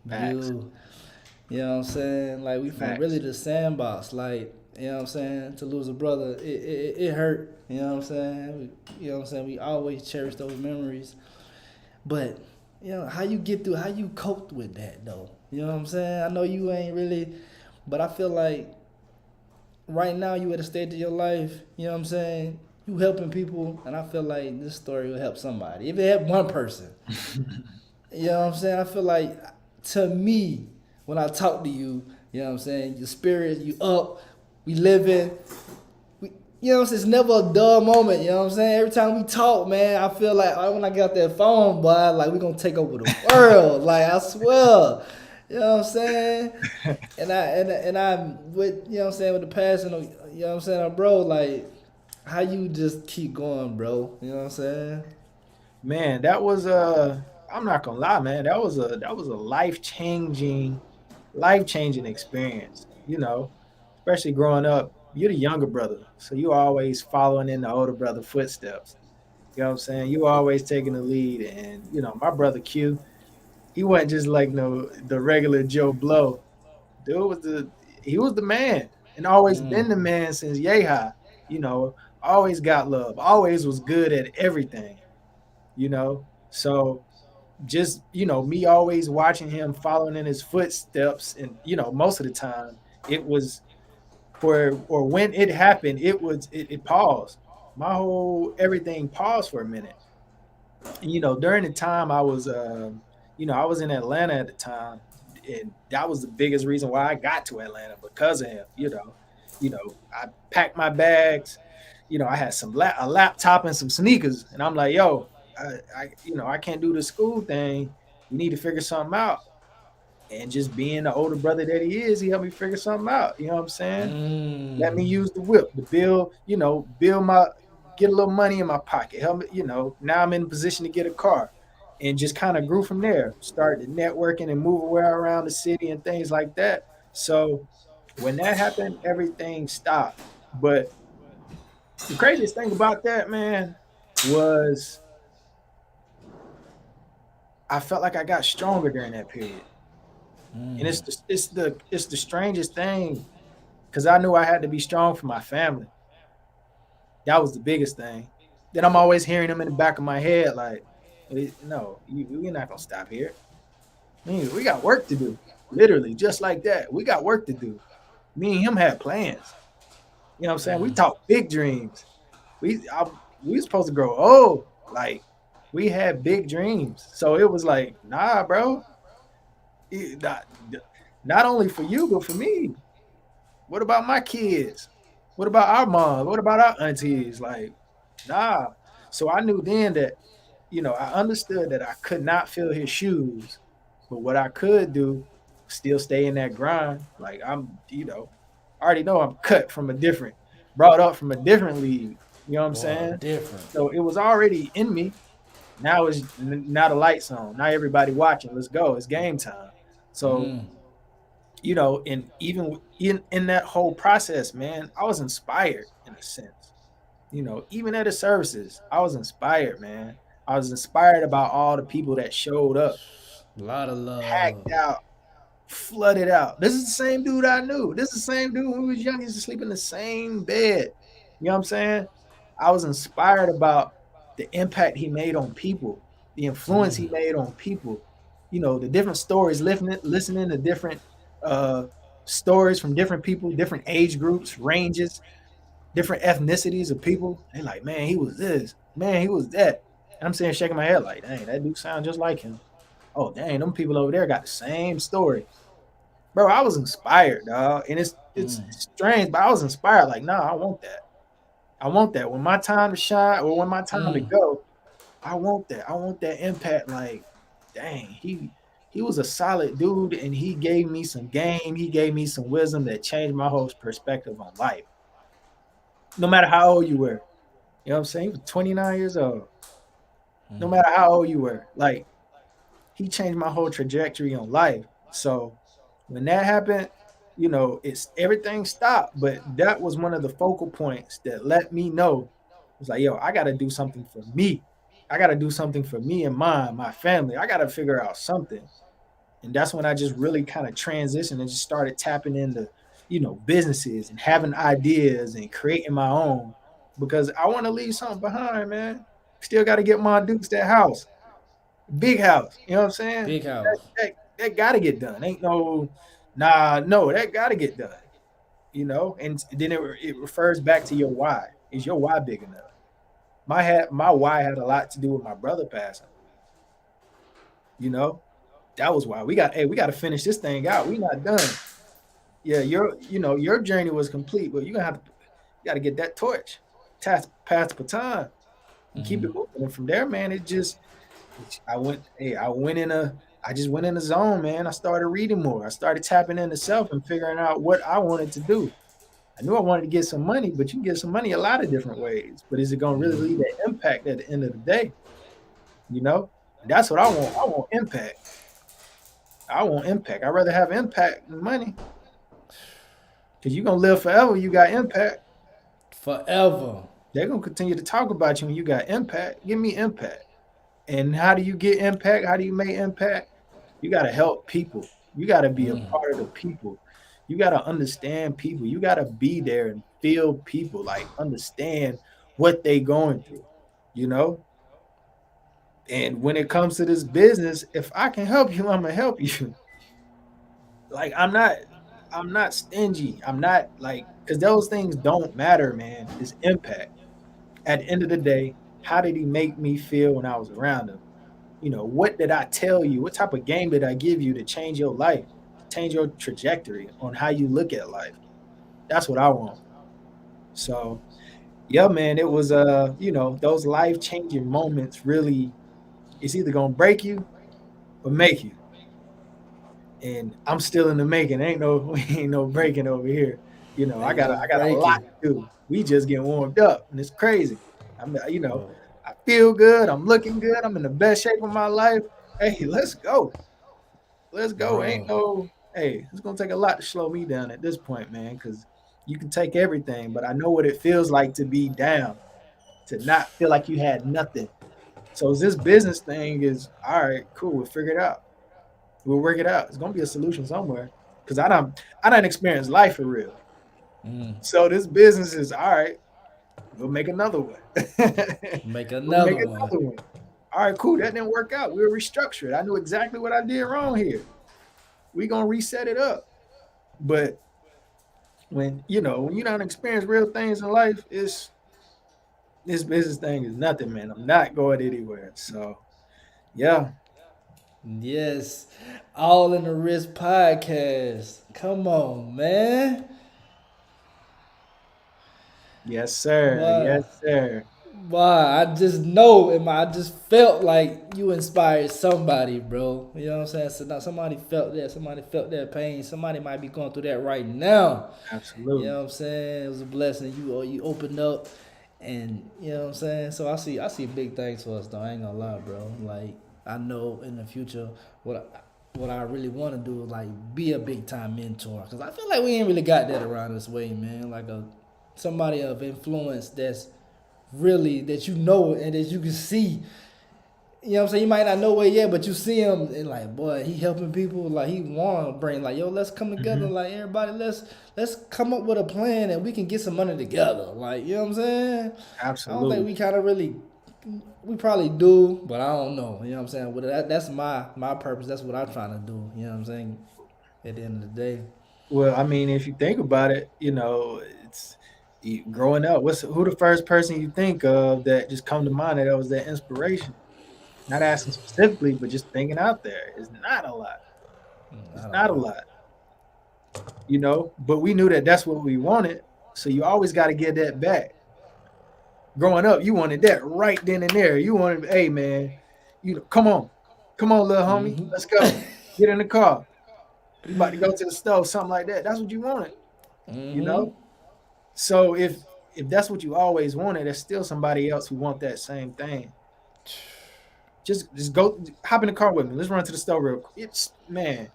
Facts. You. You know what I'm saying? Like we from really Facts. the sandbox. Like, you know what I'm saying? To lose a brother, it hurt. You know what I'm saying? You know what I'm saying? We always cherish those memories. But, you know, how you get through, how you coped with that though? You know what I'm saying? I know you ain't really, but I feel like right now you at a stage of your life, you know what I'm saying? You helping people, and I feel like this story will help somebody. If it help one person, you know what I'm saying? I feel like to me, when I talk to you, you know what I'm saying? Your spirit, you up, we living. We, you know what I'm saying? It's never a dull moment, you know what I'm saying? Every time we talk, man, I feel like when I get off that phone, boy, like we gonna take over the world. Like I swear. You know what I'm saying? And I with you know what I'm saying with the passing of you know what I'm saying, bro, like how you just keep going, bro. You know what I'm saying? Man, that was a I'm not gonna lie, man. That was a life changing experience. Especially growing up. You're the younger brother, so you always following in the older brother footsteps. You know what I'm saying? You always taking the lead, and my brother Q, he wasn't just like no the regular Joe Blow. Dude he was the man, and always Mm. been the man since Yeha. You know, always got love, always was good at everything. So just me always watching him following in his footsteps, and most of the time it was for or when it happened, it paused. My whole everything paused for a minute. And, during the time I was in Atlanta at the time, and that was the biggest reason why I got to Atlanta because of him. I packed my bags. I had a laptop and some sneakers, and I'm like, yo, I can't do the school thing. We need to figure something out. And just being the older brother that he is, he helped me figure something out. You know what I'm saying? Let me Mm. use the whip to get a little money in my pocket. Help me, now I'm in a position to get a car, and just kind of grew from there. Started networking and moving around the city and things like that. So when that happened, everything stopped. But the craziest thing about that, man, was I felt like I got stronger during that period. And Mm. it's the strangest thing. because I knew I had to be strong for my family. That was the biggest thing. Then I'm always hearing them in the back of my head, like, no, you're not gonna stop here. We got work to do. Literally, just like that. We got work to do. Me and him had plans. You know what I'm saying? We talked big dreams. We was supposed to grow old. Like we had big dreams. So it was like, nah, bro. Not, not only for you, but for me. What about my kids? What about our mom? What about our aunties? Like, nah. So I knew then that, I understood that I could not fill his shoes, but what I could do, still stay in that grind. Like I already know I'm cut from a different, brought up from a different league. You know what I'm Boy, saying? different. So it was already in me. Now the lights on. Now everybody watching. Let's go. It's game time. So and even in that whole process, man, I was inspired in a sense. Even at the services, I was inspired, man. I was inspired about all the people that showed up, A lot of love. packed out, flooded out. This is the same dude I knew. This is the same dude when we was young. He used to sleep in the same bed. You know what I'm saying? I was inspired about the impact he made on people, the influence he made on people. The different stories, listening to different uh, stories from different people, different age groups, ranges, different ethnicities of people. They like, man, he was this, man, he was that. And I'm sitting shaking my head like, dang, that dude sound just like him. Oh, dang, them people over there got the same story. Bro, I was inspired, dog. And it's strange, but I was inspired. Like, nah, I want that. I want that. When my time to shine or when my time to go, I want that. I want that impact. Like, dang, he was a solid dude and he gave me some game. He gave me some wisdom that changed my whole perspective on life. No matter how old you were. You know what I'm saying? He was 29 years old. No matter how old you were. Like, he changed my whole trajectory on life. So when that happened, it's everything stopped. But that was one of the focal points that let me know it's like, yo, I gotta do something for me. I gotta do something for me and my family. I gotta figure out something. And that's when I just really kind of transitioned and just started tapping into, businesses and having ideas and creating my own because I want to leave something behind, man. Still got to get my Dukes that house, big house. You know what I'm saying? Big house. That got to get done. Ain't no, nah, no, that got to get done. And then it refers back to your why. Is your why big enough? My why had a lot to do with my brother passing. You know, that was why we got to finish this thing out. We not done. Yeah, your journey was complete, but you gonna have to you got to get that torch, pass the baton, and keep it moving. And from there, man, I just went in a zone, man. I started reading more. I started tapping into self and figuring out what I wanted to do. I knew I wanted to get some money, but you can get some money a lot of different ways. But is it gonna really leave that impact at the end of the day? And that's what I want. I want impact. I want impact. I'd rather have impact than money. Because you're gonna live forever, you got impact. Forever. They're gonna continue to talk about you when you got impact. Give me impact. And how do you get impact? How do you make impact? You gotta help people. You gotta be a part of the people. You gotta understand people. You gotta be there and feel people, like understand what they going through, you know? And when it comes to this business, if I can help you, I'm gonna help you. Like I'm not stingy. I'm not like because those things don't matter, man. It's impact. At the end of the day, how did he make me feel when I was around him? What did I tell you? What type of game did I give you to change your life, to change your trajectory on how you look at life? That's what I want. So yeah, man, it was those life changing moments really it's either gonna break you or make you. And I'm still in the making. Ain't no breaking over here. I Ain't got no I got a lot breaking. to do. We just getting warmed up, and it's crazy. I feel good. I'm looking good. I'm in the best shape of my life. Hey, let's go. Let's go. Ain't Bro. no. Hey, it's gonna take a lot to slow me down at this point, man. Because you can take everything, but I know what it feels like to be down, to not feel like you had nothing. So this business thing is all right. Cool. We'll figure it out. We'll work it out. It's gonna be a solution somewhere. Cause I don't experience life for real. So this business is all right. We'll make another one. Make We'll make another one. another one. All right, cool. That didn't work out. We'll restructure it. I knew exactly what I did wrong here. We gonna reset it up. But when you don't experience real things in life, it's this business thing is nothing, man. I'm not going anywhere. So yeah, Yes, all in the wrist podcast. Come on, man. yes, sir. Why? Yes, sir. Why? I just know, I just felt like you inspired somebody, bro. You know what I'm saying? So now somebody felt that. Somebody felt that pain. Somebody might be going through that right now. You Absolutely. know what I'm saying? It was a blessing. You opened up, and you know what I'm saying. So I see big things for us though. I ain't gonna lie, bro. Like I know in the future what I really want to do is like be a big time mentor, because I feel like we ain't really got that around this way, man. Like a somebody of influence that's really that you know and that you can see. You know what I'm saying? You might not know it yet, but you see him and like, boy, he helping people. Like he wanna bring like, yo, let's come together. Hmm. Like everybody, let's come up with a plan and we can get some money together. Like you know what I'm saying? I don't think Absolutely. we kind of really, we probably do, but I don't know. You know what I'm saying? But that's my purpose. That's what I'm trying to do. You know what I'm saying? At the end of the day. Well, I mean, if you think about it, it's growing up. Who the first person you think of that just come to mind that was that inspiration? Not asking specifically, but just thinking out there. It's not a lot. It's I don't not a know. lot. But we knew that that's what we wanted. So you always got to get that back. Growing up, you wanted that right then and there. You wanted, hey man, come on, little homie, let's go. Get in the car. We about to go to the stove, something like that. That's what you wanted, you Mm-hmm. know. So if that's what you always wanted, there's still somebody else who want that same thing. Just go hop in the car with me. Let's run to the store real quick. It's man,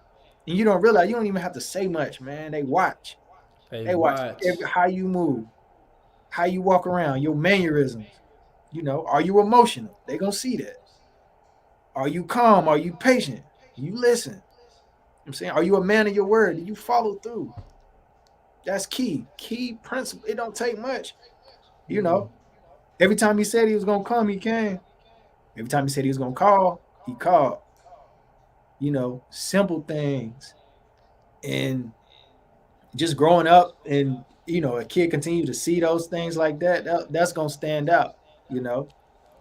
and you don't realize you don't even have to say much, man. They watch. Hey, They watch watch. how you move, how you walk around, your mannerisms. Are you emotional? They gonna see that. Are you calm? Are you patient? You listen. I'm saying, are you a man of your word? Do you follow through? That's key. Key principle. It don't take much. You know, every time he said he was gonna come, he came. Every time he said he was gonna call, he called. Simple things. And just growing up and a kid continue to see those things like that's gonna stand out, you know,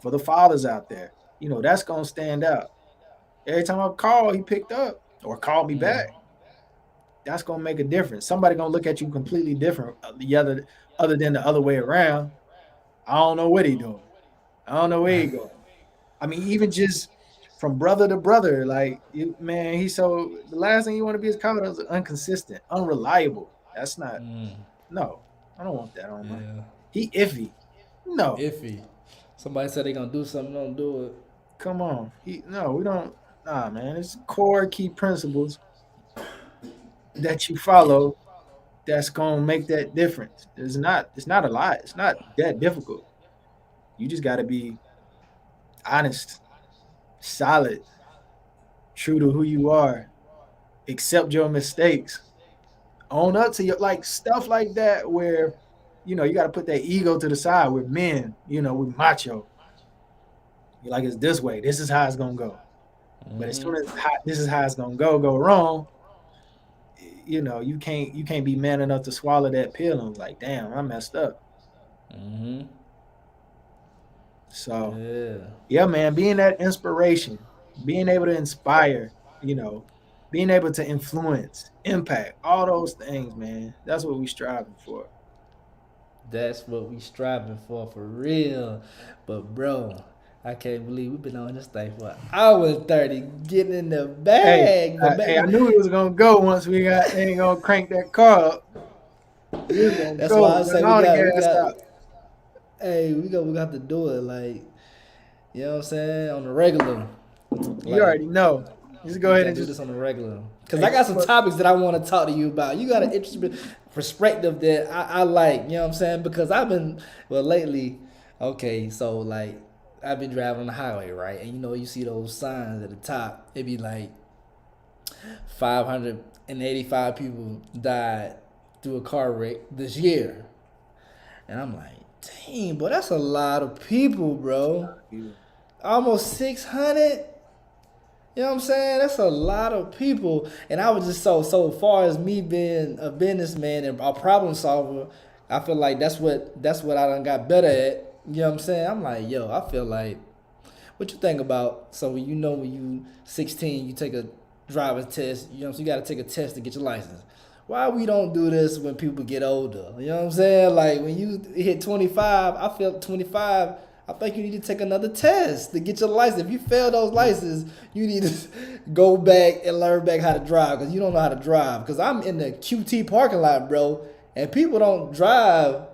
for the fathers out there. That's gonna stand out. Every time I call, he picked up or called me back. That's gonna make a difference. Somebody gonna look at you completely different, other than the other way around. I don't know what he doing. I don't know where he going. I mean, even just from brother to brother, like man, he's so the last thing you want to be is called as inconsistent, unreliable. That's not. No, I don't want that on my. Yeah. He iffy. No, Iffy. Somebody said they gonna do something, don't do it. come on. No, we don't. Nah, man. It's core key principles that you follow that's gonna make that difference. It's not. It's not a lot. It's not that difficult. You just got to be honest, solid, true to who you are. Accept your mistakes. Own up to your like stuff like that where you got to put that ego to the side. We're men. We're macho. You're like it's this way. This is how it's gonna go. But as soon as this is how it's gonna go wrong, you can't be man enough to swallow that pill and like, damn, I messed up. So Yeah. yeah, man, being that inspiration, being able to inspire, being able to influence, impact, all those things, man. That's what we striving for. That's what we striving for real. But bro, I can't believe we've been on this thing for an hour and 30, getting in the Hey, bag. But hey, I baby, knew it was gonna go once we got ain't gonna crank that car up. We was gonna that's go, why I run say all the gas out. hey, we got to do it like, you know what I'm saying, on the regular. You Like, already know. Just go we ahead gotta and do just this on the regular. Cause hey, I got just some put, topics that I want to talk to you about. You got an interesting perspective that I like. You know what I'm saying? Because I've been lately. Okay, so like I've been driving on the highway, right? And you see those signs at the top. It be like 585 people died through a car wreck this year. And I'm like, dang, but that's a lot of people, bro. You- Almost 600. You know what I'm saying? That's a lot of people. And I was just so far as me being a businessman and a problem solver, I feel like that's what I done got better at. You know what I'm saying? I'm like, yo, I feel like what you think about so when you 16 you take a driver's test, you know what I'm saying? You gotta take a test to get your license. Why we don't do this when people get older? You know what I'm saying? Like when you hit 25, I feel 25, I think you need to take another test to get your license. If you fail those licenses, you need to go back and learn back how to drive because you don't know how to drive. Because I'm in the QT parking lot, bro, and people don't drive,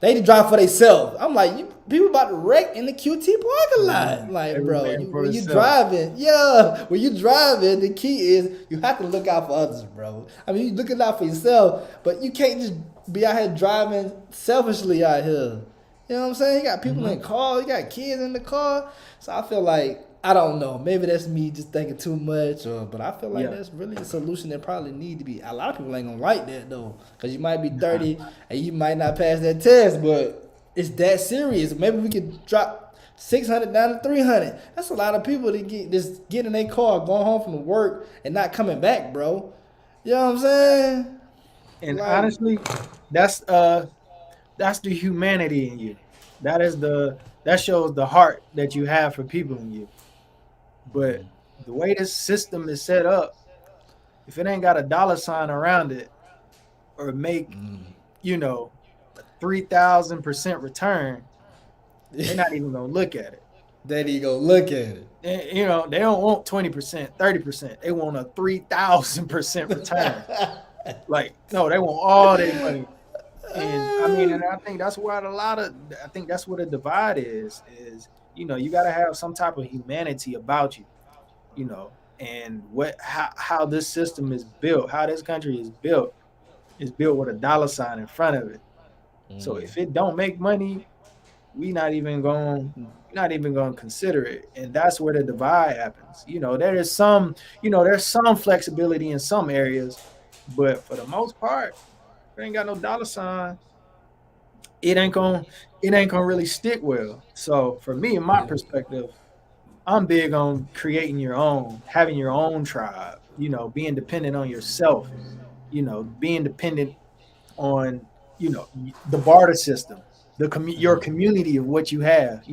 they just drive for themselves. I'm like, you people about to wreck in the QT parking lot. Man, Like, every bro, man for when you himself. driving, yeah, when you driving, the key is you have to look out for others, bro. I mean, you looking out for yourself, but you can't just be out here driving selfishly out here. You know what I'm saying? You got people in Hmm. the car, you got kids in the car. So I feel like I don't know. Maybe that's me just thinking too much, but I feel like Yeah. that's really a solution that probably need to be. A lot of people ain't gonna like that though, cause you might be Nah. 30 and you might not pass that test, but it's that serious. Maybe we could drop 600 down to 300. That's a lot of people to get in their car, going home from work and not coming back, bro. You know what I'm saying? And Like, honestly, that's uh that's the humanity in you. That shows the heart that you have for people in you. But the way this system is set up, if it ain't got a dollar sign around it or make, a 3,000% return, they're not even gonna look at it. there you go. Look at it. They don't want 20%, 30%. They want a 3,000% return. Like, no, they want all their money. And I mean, and I think that's what I think that's what a divide is, you got to have some type of humanity about and how this system is built, how this country is built with a dollar sign in front of it. So if it don't make money, we not even going to consider it. And that's where the divide happens. There's some flexibility in some areas, but for the most part, if it ain't got no dollar sign, it ain't going it ain't going to really stick well. So for me, in my Yeah. perspective, I'm big on creating your own, having your own tribe, being dependent on yourself, being dependent on, the barter system, your community of what you have.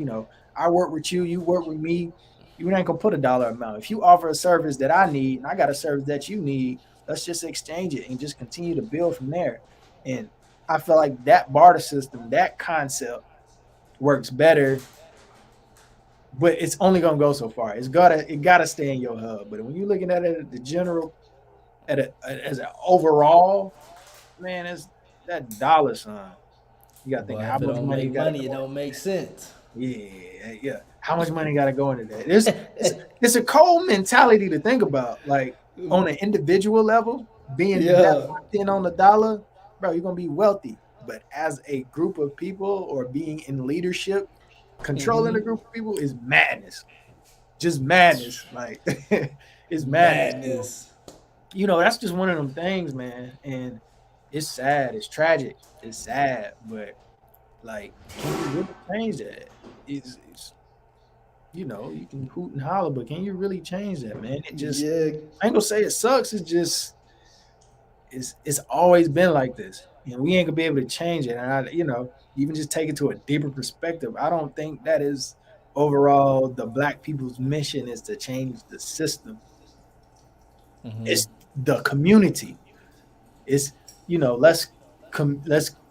I work with you, you work with me. You ain't gonna put a dollar amount. If you offer a service that I need and I got a service that you need, let's just exchange it and just continue to build from there. And I feel like that barter system, that concept works better, but it's only gonna go so far. It gotta stay in your hub. But when you're looking at it at the general, as an overall, man, it's that dollar sign. You gotta think But how if it much don't money make you gotta money, it go don't into make sense. that. Yeah. How much money gotta go into that? It's a cold mentality to think about. Like on an individual level, being that Yeah. locked in on the dollar, bro, you're gonna be wealthy. But as a group of people or being in leadership, controlling a group of people is madness. Just madness. Like it's madness. So, Madness. that's just one of them things, man. And it's sad. It's tragic. It's sad. But like, can you really change that? Is you can hoot and holler, but can you really change that, man? It just Yeah. I ain't gonna say it sucks. It's just it's always been like this. And we ain't gonna be able to change it. And even just take it to a deeper perspective. I don't think that is overall the black people's mission is to change the system. It's the community. It's let's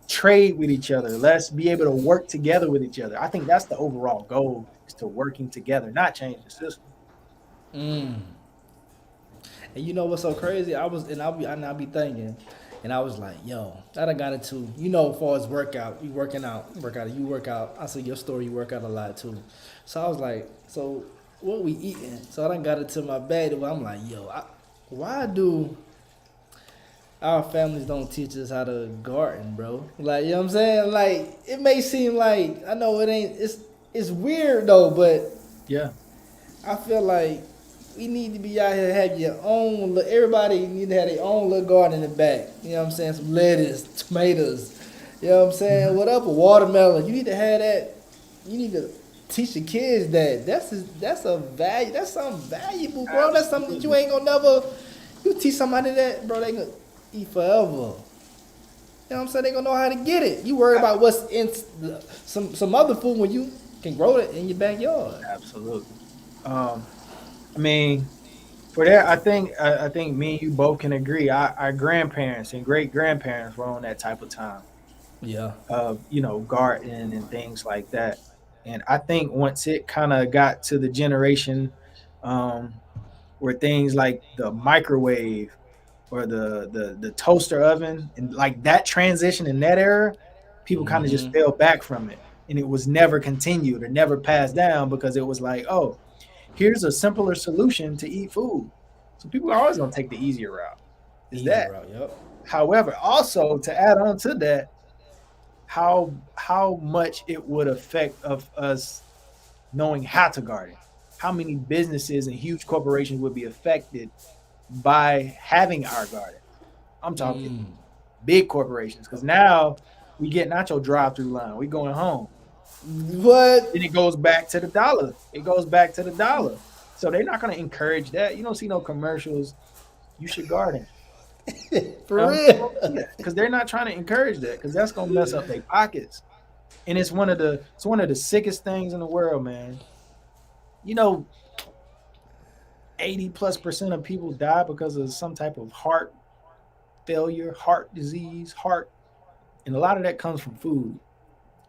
trade with each other. Let's be able to work together with each other. I think that's the overall goal is to working together, not change the system. And you know what's so crazy? I'll be thinking, and I was like, yo, I done got into, as far as workout, you work out. I see your story, you work out a lot too. So I was like, so what we eating? So I done got into my bed where I'm like, yo, why do our families don't teach us how to garden, bro? Like, you know what I'm saying? Like, it may seem like, I know it ain't, it's weird though, but Yeah. I feel like we need to be out here have your own. Everybody need to have their own little garden in the back. You know what I'm saying? Some lettuce, tomatoes. You know what I'm saying? Mhm. Whatever, watermelon. You need to have that. You need to teach the kids that that's a value. That's something valuable, bro. That's something that you Absolutely. ain't gonna never. You teach somebody that, bro. They gonna eat forever. You know what I'm saying? They gonna know how to get it. You worry about what's in some other food when you can grow it in your backyard. Absolutely. Um, I mean, for that, I think me and you both can agree. Our grandparents and great grandparents were on that type of time Yeah. of gardening and things like that. And I think once it kind of got to the generation um, where things like the microwave or the toaster oven and like that transition in that era, people kind of just Mm-hmm. fell back from it, and it was never continued or never passed down because it was like, oh, here's a simpler solution to eat food. So people are always gonna take the easier route. Is Easy that? route. Yep. However, also to add on to that, how much it would affect of us knowing how to garden, how many businesses and huge corporations would be affected by having our garden. I'm talking Mm. big corporations because now we get not your drive-through line. We going home. What? Then it goes back to the dollar. It goes back to the dollar. So they're not going to encourage that. You don't see no commercials. You should garden. For No, you real? don't see that because they're not trying to encourage that because that's going to mess up their pockets. And it's one of the sickest things in the world, man. You know, 80+% of people die because of some type of heart failure, heart disease, heart, and a lot of that comes from food,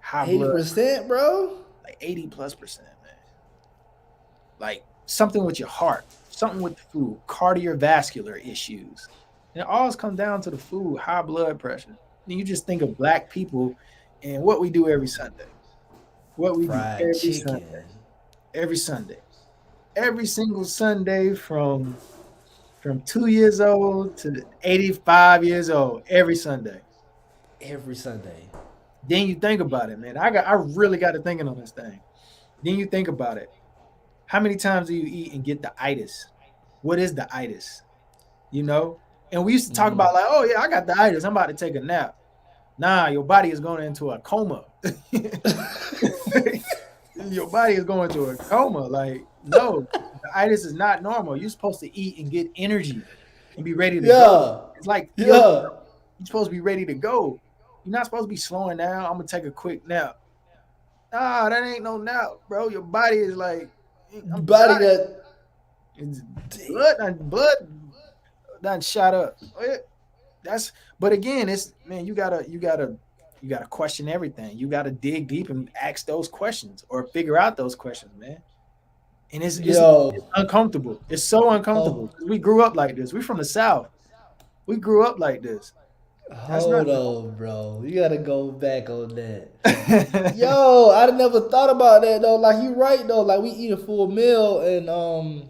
high Eighty blood, percent, bro. like 80+%, man. Like something with your heart, something with the food, cardiovascular issues. And it always comes down to the food, high blood pressure. And you just think of black people and what we do every Sunday. What we do Fried Sunday, chicken. every Sunday, every single Sunday from 2 years old to 85 years old, every Sunday. Every Sunday. Then you think about it, man. I really got to thinking on this thing. Then you think about it. How many times do you eat and get the itis? What is the itis? You know? And we used to talk Mm-hmm. about like, oh yeah, I got the itis. I'm about to take a nap. Nah, your body is going into a coma. Your body is going to a coma. Like, no, the itis is not normal. You're supposed to eat and get energy and be ready to go. Yeah. It's like field. Yeah. You're supposed to be ready to go. You're not supposed to be slowing down. I'm gonna take a quick nap. Nah, that ain't no nap, bro. Your body is like, I'm Body tired. that. It's blood done shot up. That's but again, it's man, you gotta question everything. You gotta dig deep and ask those questions or figure out those questions, man. And it's Yo. uncomfortable. It's so uncomfortable. Oh, We grew up like this. We from the South. We grew up like this. That's not hold on, bro. You gotta go back on that. normal. Yo, I never thought about that though. Like you right though. Like we eat a full meal and on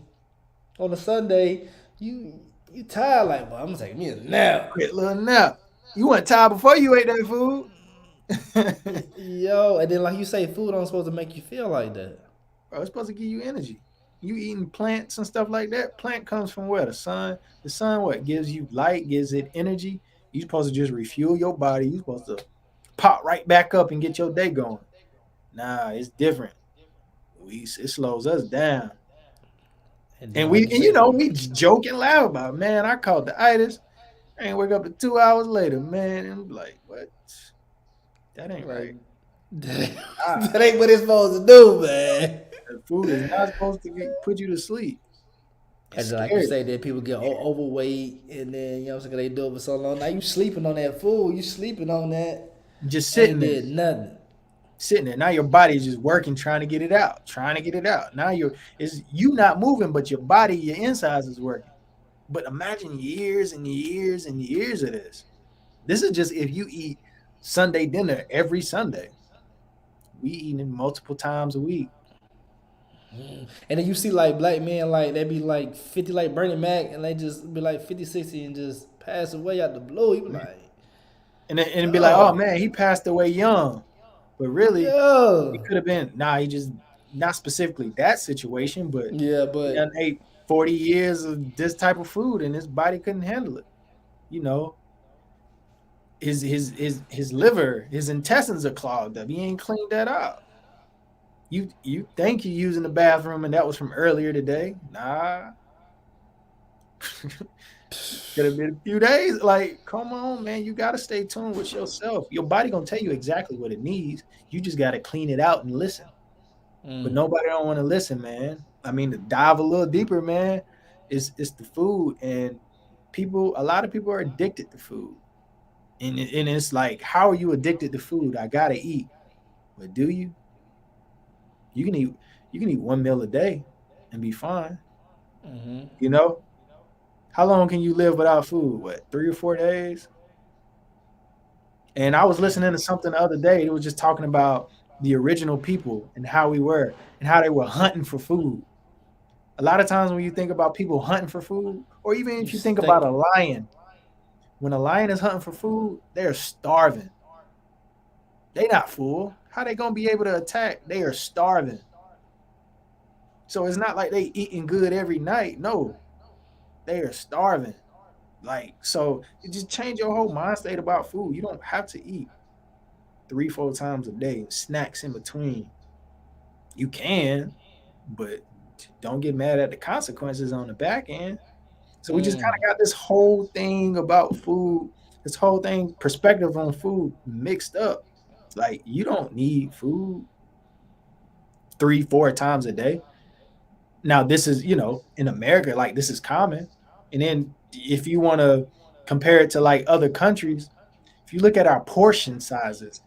a Sunday, you tired like, well, I'm gonna take me a nap. Quick little nap. You weren't tired before you ate that food. Yo, and then like you say, food ain't supposed to make you feel like that. Bro, it's supposed to give you energy. You eating plants and stuff like that. Plant comes from where? The sun. The sun what gives you light, gives it energy. You supposed to just refuel your body. You supposed to pop right back up and get your day going. Nah, it's different. It slows us down. And then And like you say, we joke and laugh about it. Man, I caught the itis. I ain't wake up to 2 hours later, man. And I'm like, what? That ain't like right. Ah, that ain't what it's supposed to do, man. the food is not supposed to put you to sleep. It's And then, like you scary. say, that people get overweight, and then you know what I'm saying they do it for so long. Now you sleeping on that food, you sleeping on that, Just sitting ain't there. did nothing. Sitting there. Now your body is just working, trying to get it out, trying to get it out. Now it's you not moving, but your body, your insides is working. But imagine years and years and years of this. This is just if you eat Sunday dinner every Sunday. We eating multiple times a week. And then you see like black men like they be like 50 like Bernie Mac, and they just be like 50, 60 and just pass away out the blue. You be like, And it'd be like, oh yo, man, he passed away young. But really, it yo, could have been, nah, he just not specifically that situation, but yeah, he done but ate. 40 years of this type of food and his body couldn't handle it. You know, his liver, his intestines are clogged up. He ain't cleaned that out. You think you're using the bathroom and that was from earlier today? Nah, could have been a few days. Like, come on, man, you gotta stay tuned with yourself. Your body gonna tell you exactly what it needs. You just gotta clean it out and listen. But Mm. nobody don't want to listen, man. I mean, to dive a little deeper, man, it's the food, and a lot of people are addicted to food, and it's like, how are you addicted to food? I gotta eat, but do you? You can eat you can eat one meal a day and be fine. Mm-hmm. You know, how long can you live without food? What, 3 or 4 days? And I was listening to something the other day. It was just talking about the original people and how we were and how they were hunting for food. A lot of times when you think about people hunting for food, or even You if you think about stick. a lion, when a lion is hunting for food, they're starving. They not full. How they gonna be able to attack? They are starving. So it's not like they eating good every night. No, they are starving. Like, so it just change your whole mind state about food. You don't have to eat 3, 4 times a day, snacks in between. You can, but don't get mad at the consequences on the back end. So we just kind Mm. of got this whole thing about food, this whole thing perspective on food mixed up. Like, you don't need food 3, 4 times a day. Now this is, in America, like, this is common. And then if you want to compare it to like other countries, if you look at our portion sizes,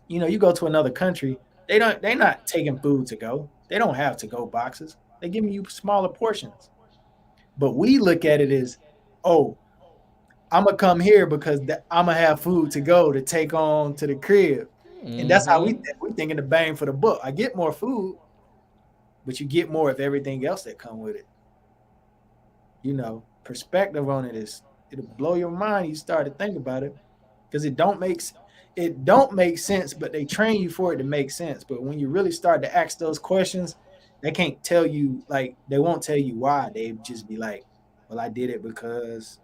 you go to another country, they're not taking food to go. They don't have to go boxes. They're giving you smaller portions. But we look at it as, oh, I'm gonna come here because I'm gonna have food to go to take on to the crib, and that's how we Mm-hmm. think. We thinking the bang for the buck. I get more food, but you get more of everything else that come with it. Perspective on it is, it'll blow your mind. You start to think about it because it don't make sense, but they train you for it to make sense. But when you really start to ask those questions, they can't tell you, like, they won't tell you why. They just be like, well, I did it because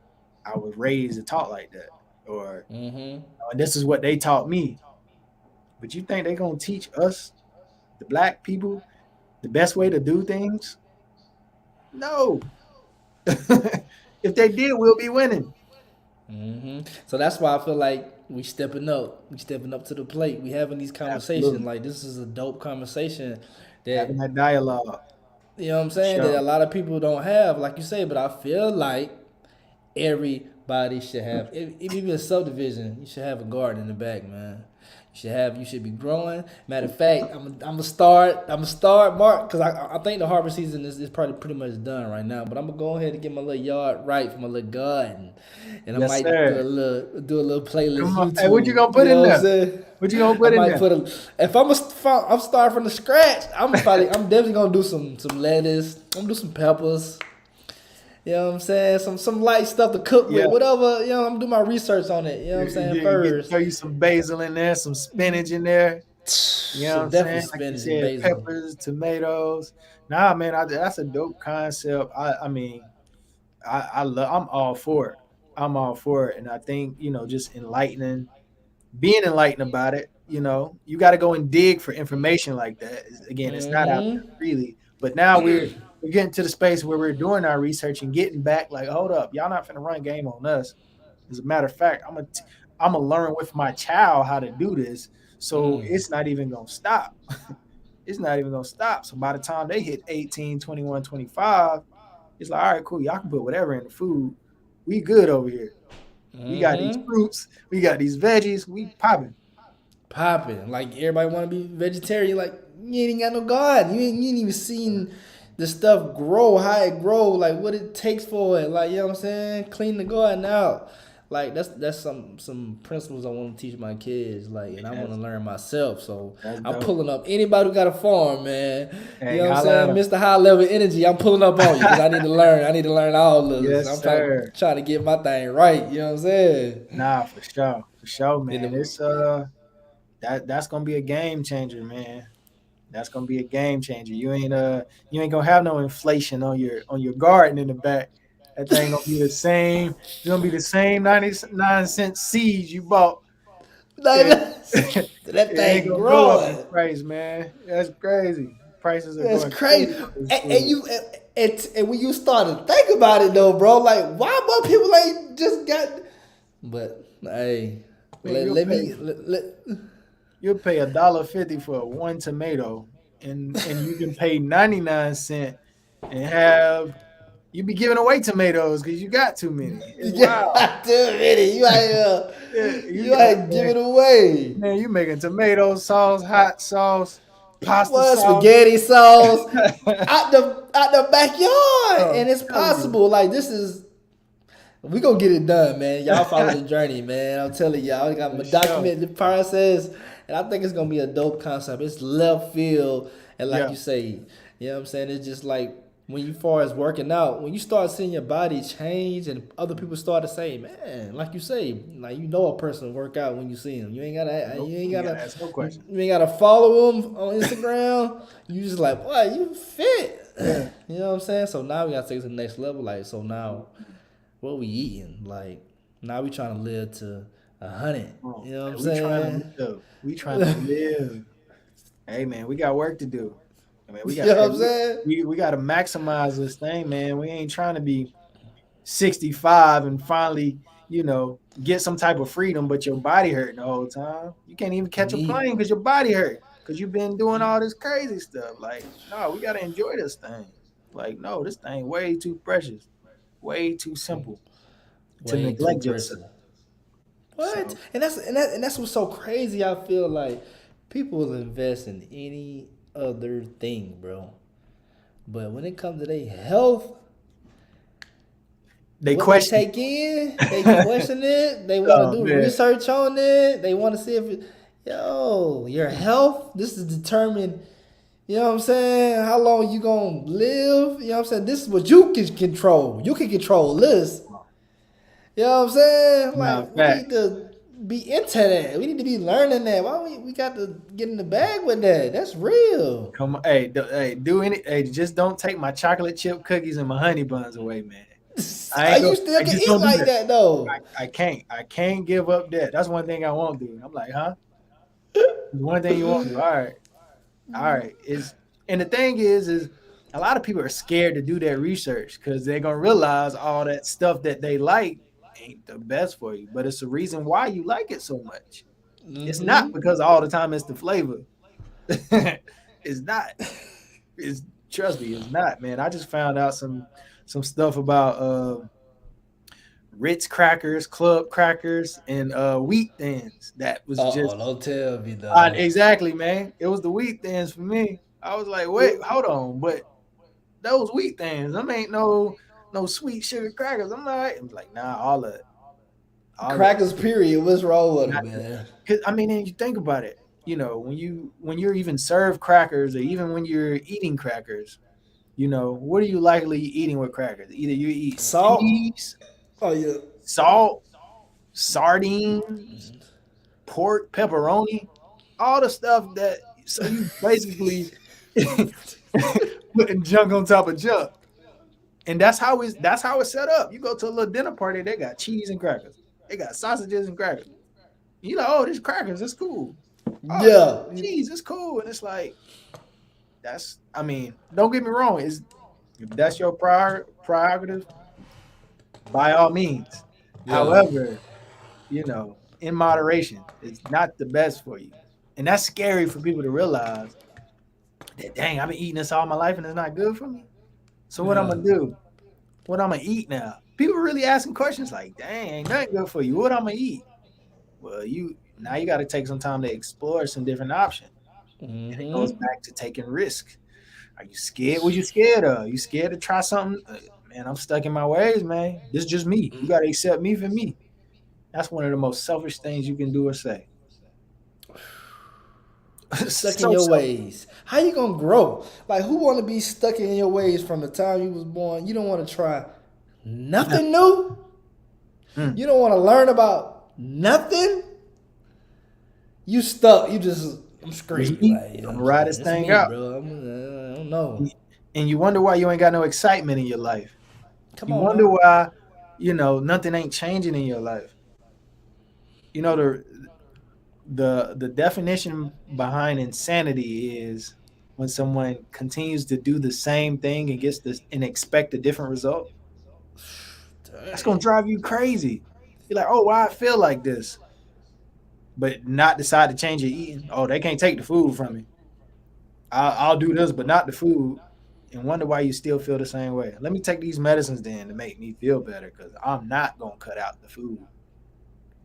I was raised and taught like that, or Mm-hmm. and this is what they taught me. But you think they're gonna teach us, the black people, the best way to do things? No. If they did, we'll be winning. Mm-hmm. So that's why I feel like we stepping up. We stepping up to the plate. We having these conversations. Absolutely. Like this is a dope conversation Having that that dialogue, you know what I'm for saying that sure. a lot of people don't have, like you say. But I feel like everybody should have. If you be a subdivision, you should have a garden in the back, man. You should be growing. Matter of fact, I'm gonna start Mark because I think the harvest season is probably pretty much done right now. But I'm gonna go ahead and get my little yard right for my little garden, and I Yes, might sir. do a little playlist Come on. Hey, what you YouTube. gonna You put in know what I'm there? saying? What you gonna I put in might there? put a if I'm starting from the scratch. I'm definitely gonna do some lettuce. I'm gonna do some peppers. You know what I'm saying? Some light stuff to cook Yeah. with, whatever. I'm gonna do my research on it. You know what I'm saying Throw first. you some basil in there, some spinach in there. You know what Some I'm definitely saying? Like you spinach and said, basil. peppers, tomatoes. Nah, man, that's a dope concept. I mean, I'm all for it. I'm all for it. And I think, just being enlightened about it. You got to go and dig for information like that. Again, it's not out there Mm-hmm. freely. But now we're getting to the space where we're doing our research and getting back. Like, hold up, y'all not finna run game on us. As a matter of fact, I'm gonna learn with my child how to do this. So Mm. it's not even gonna stop. It's not even gonna stop. So by the time they hit 18, 21, 25, it's like, all right, cool. Y'all can put whatever in the food. We good over here. We got these Mm-hmm. fruits. We got these veggies. We popping. Popping. Like everybody want to be vegetarian. Like you ain't got no God. You ain't even seen the stuff grow, how it grow, like what it takes for it. Like you know what I'm saying? Clean the garden out. Like that's some principles I want to teach my kids. Like and I want to That's learn myself. So that's I'm dope. pulling up anybody who got a farm, man. You Hey, know what I'm holla at saying? them. Mr. High Level Energy, I'm pulling up on you because I need to learn. I need to learn all of this. Yes, I'm trying to sir. trying to get my thing right. You know what I'm saying? Nah, for sure, Then man. the, It's that's gonna be a game changer, man. That's gonna be a game changer. You ain't gonna have no inflation on your garden in the back. That thing gonna be the same. It's gonna be the same 99-cent seeds you bought. It, it That ain't thing gonna go up in growing. price, man. That's crazy. Prices are That's going crazy. crazy for this And food. you and when you start to think about it though, bro, like why more people ain't just got. But hey, Man, let me let, you'll pay $1.50 for one tomato, and you can pay 99 cent and have you be giving away tomatoes because you got too many. It's wild. yeah, 2 minutes. Yeah, you You got ain't giving away. man, you making tomato sauce, hot sauce, pasta What sauce. spaghetti sauce I'm out the backyard, and it's telling you, possible. Like this is we gonna get it done, man. Y'all follow the journey, man. I'm telling y'all, I got for my sure. document the process, and I think it's gonna be a dope concept. It's left field, and like Yeah, you say, you know what I'm saying. It's just like when you far as working out, when you start seeing your body change, and other people start to say, man, like you say, like you know a person work out when you see them. nope. You gotta ask no question. You ain't gotta follow them on Instagram. You just like, boy, you fit. Yeah. You know what I'm saying? So now we gotta take it to the next level. Like, so now what we eating? Like now we trying to live to 100. You know what I'm We trying to saying? live. We trying to live. Hey man, we got work to do. I mean, we You got know hey, what I'm saying? we got to maximize this thing, man. We ain't trying to be 65 and finally, get some type of freedom, but your body hurting the whole time. You can't even catch a Me, plane because your body hurt because you've been doing all this crazy stuff. Like, no, we got to enjoy this thing. Like, no, this thing way too precious, way too simple to way too neglect yourself. pressing. What? So And that's what's so crazy. I feel like people will invest in any other thing, bro. But when it comes to their health, they what they question. take in, they question it. They want to Oh do man, research on it. They want to see if it, yo, your health. This is determined. You know what I'm saying? How long you gonna live? You know what I'm saying? This is what you can control. You can control this. You know what I'm saying? nah, Like we need facts. to be into that. We need to be learning that. Why we got to get in the bag with that? That's real. Come on, hey, do any, hey, just don't take my chocolate chip cookies and my honey buns away, man. I Are ain't go. you still I can just eat don't do like that. that though? I can't give up that. That's one thing I won't do. I'm like, huh? One thing you won't do. All right. And the thing is a lot of people are scared to do that research because they're gonna realize all that stuff that they like ain't the best for you. But it's the reason why you like it so much. It's not Mm-hmm. because all the time it's the flavor. It's not. It's trust me, it's not, man. I just found out some stuff about Ritz crackers, club crackers, and wheat thins. That was Oh, just don't tell me though. exactly, man. It was the wheat thins for me. I was like, wait, hold on, but those wheat thins, them ain't no sweet sugar crackers. I'm like, nah, all of it. Crackers, period. What's wrong with Not them, man? because I mean, and you think about it. When you're even served crackers, or even when you're eating crackers, what are you likely eating with crackers? Either you're eating Salt. cheese, Oh yeah. salt, sardines, pork, pepperoni, all the stuff that so you basically putting junk on top of junk. And that's how it's set up. You go to a little dinner party, they got cheese and crackers. They got sausages and crackers. You know, oh, this crackers, it's cool. Oh, this Yeah. cheese, it's cool. And it's like, I mean, don't get me wrong, is if that's your prerogative, by all means. Yeah. However, in moderation, it's not the best for you. And that's scary for people to realize that, dang, I've been eating this all my life and it's not good for me. So what I'm Yeah. gonna do? What I'm gonna eat now? People really asking questions like, dang, ain't nothing good for you. What I'm gonna eat? Well, you got to take some time to explore some different options. And it goes Mm-hmm. back to taking risk. Are you scared? What you scared of? You scared to try something? Man, I'm stuck in my ways, man. This is just me. You got to accept me for me. That's one of the most selfish things you can do or say. Stuck in So your selfish. ways. How you gonna grow? Like who wanna be stuck in your ways from the time you was born? You don't wanna try nothing new? Mm. You don't wanna learn about nothing? You stuck. You just I'm With straight. me, Like, you know I'm what gonna I'm ride saying? this It's thing me, out. bro. I don't know. And you wonder why you ain't got no excitement in your life. Come You on wonder now. why, nothing ain't changing in your life. You know, the definition behind insanity is when someone continues to do the same thing and gets this and expect a different result. That's gonna Dang. drive you crazy. You're like, oh, why I feel like this, but not decide to change your eating. Oh, they can't take the food from me. I'll do this, but not the food, and wonder why you still feel the same way. Let me take these medicines then to make me feel better because I'm not gonna cut out the food.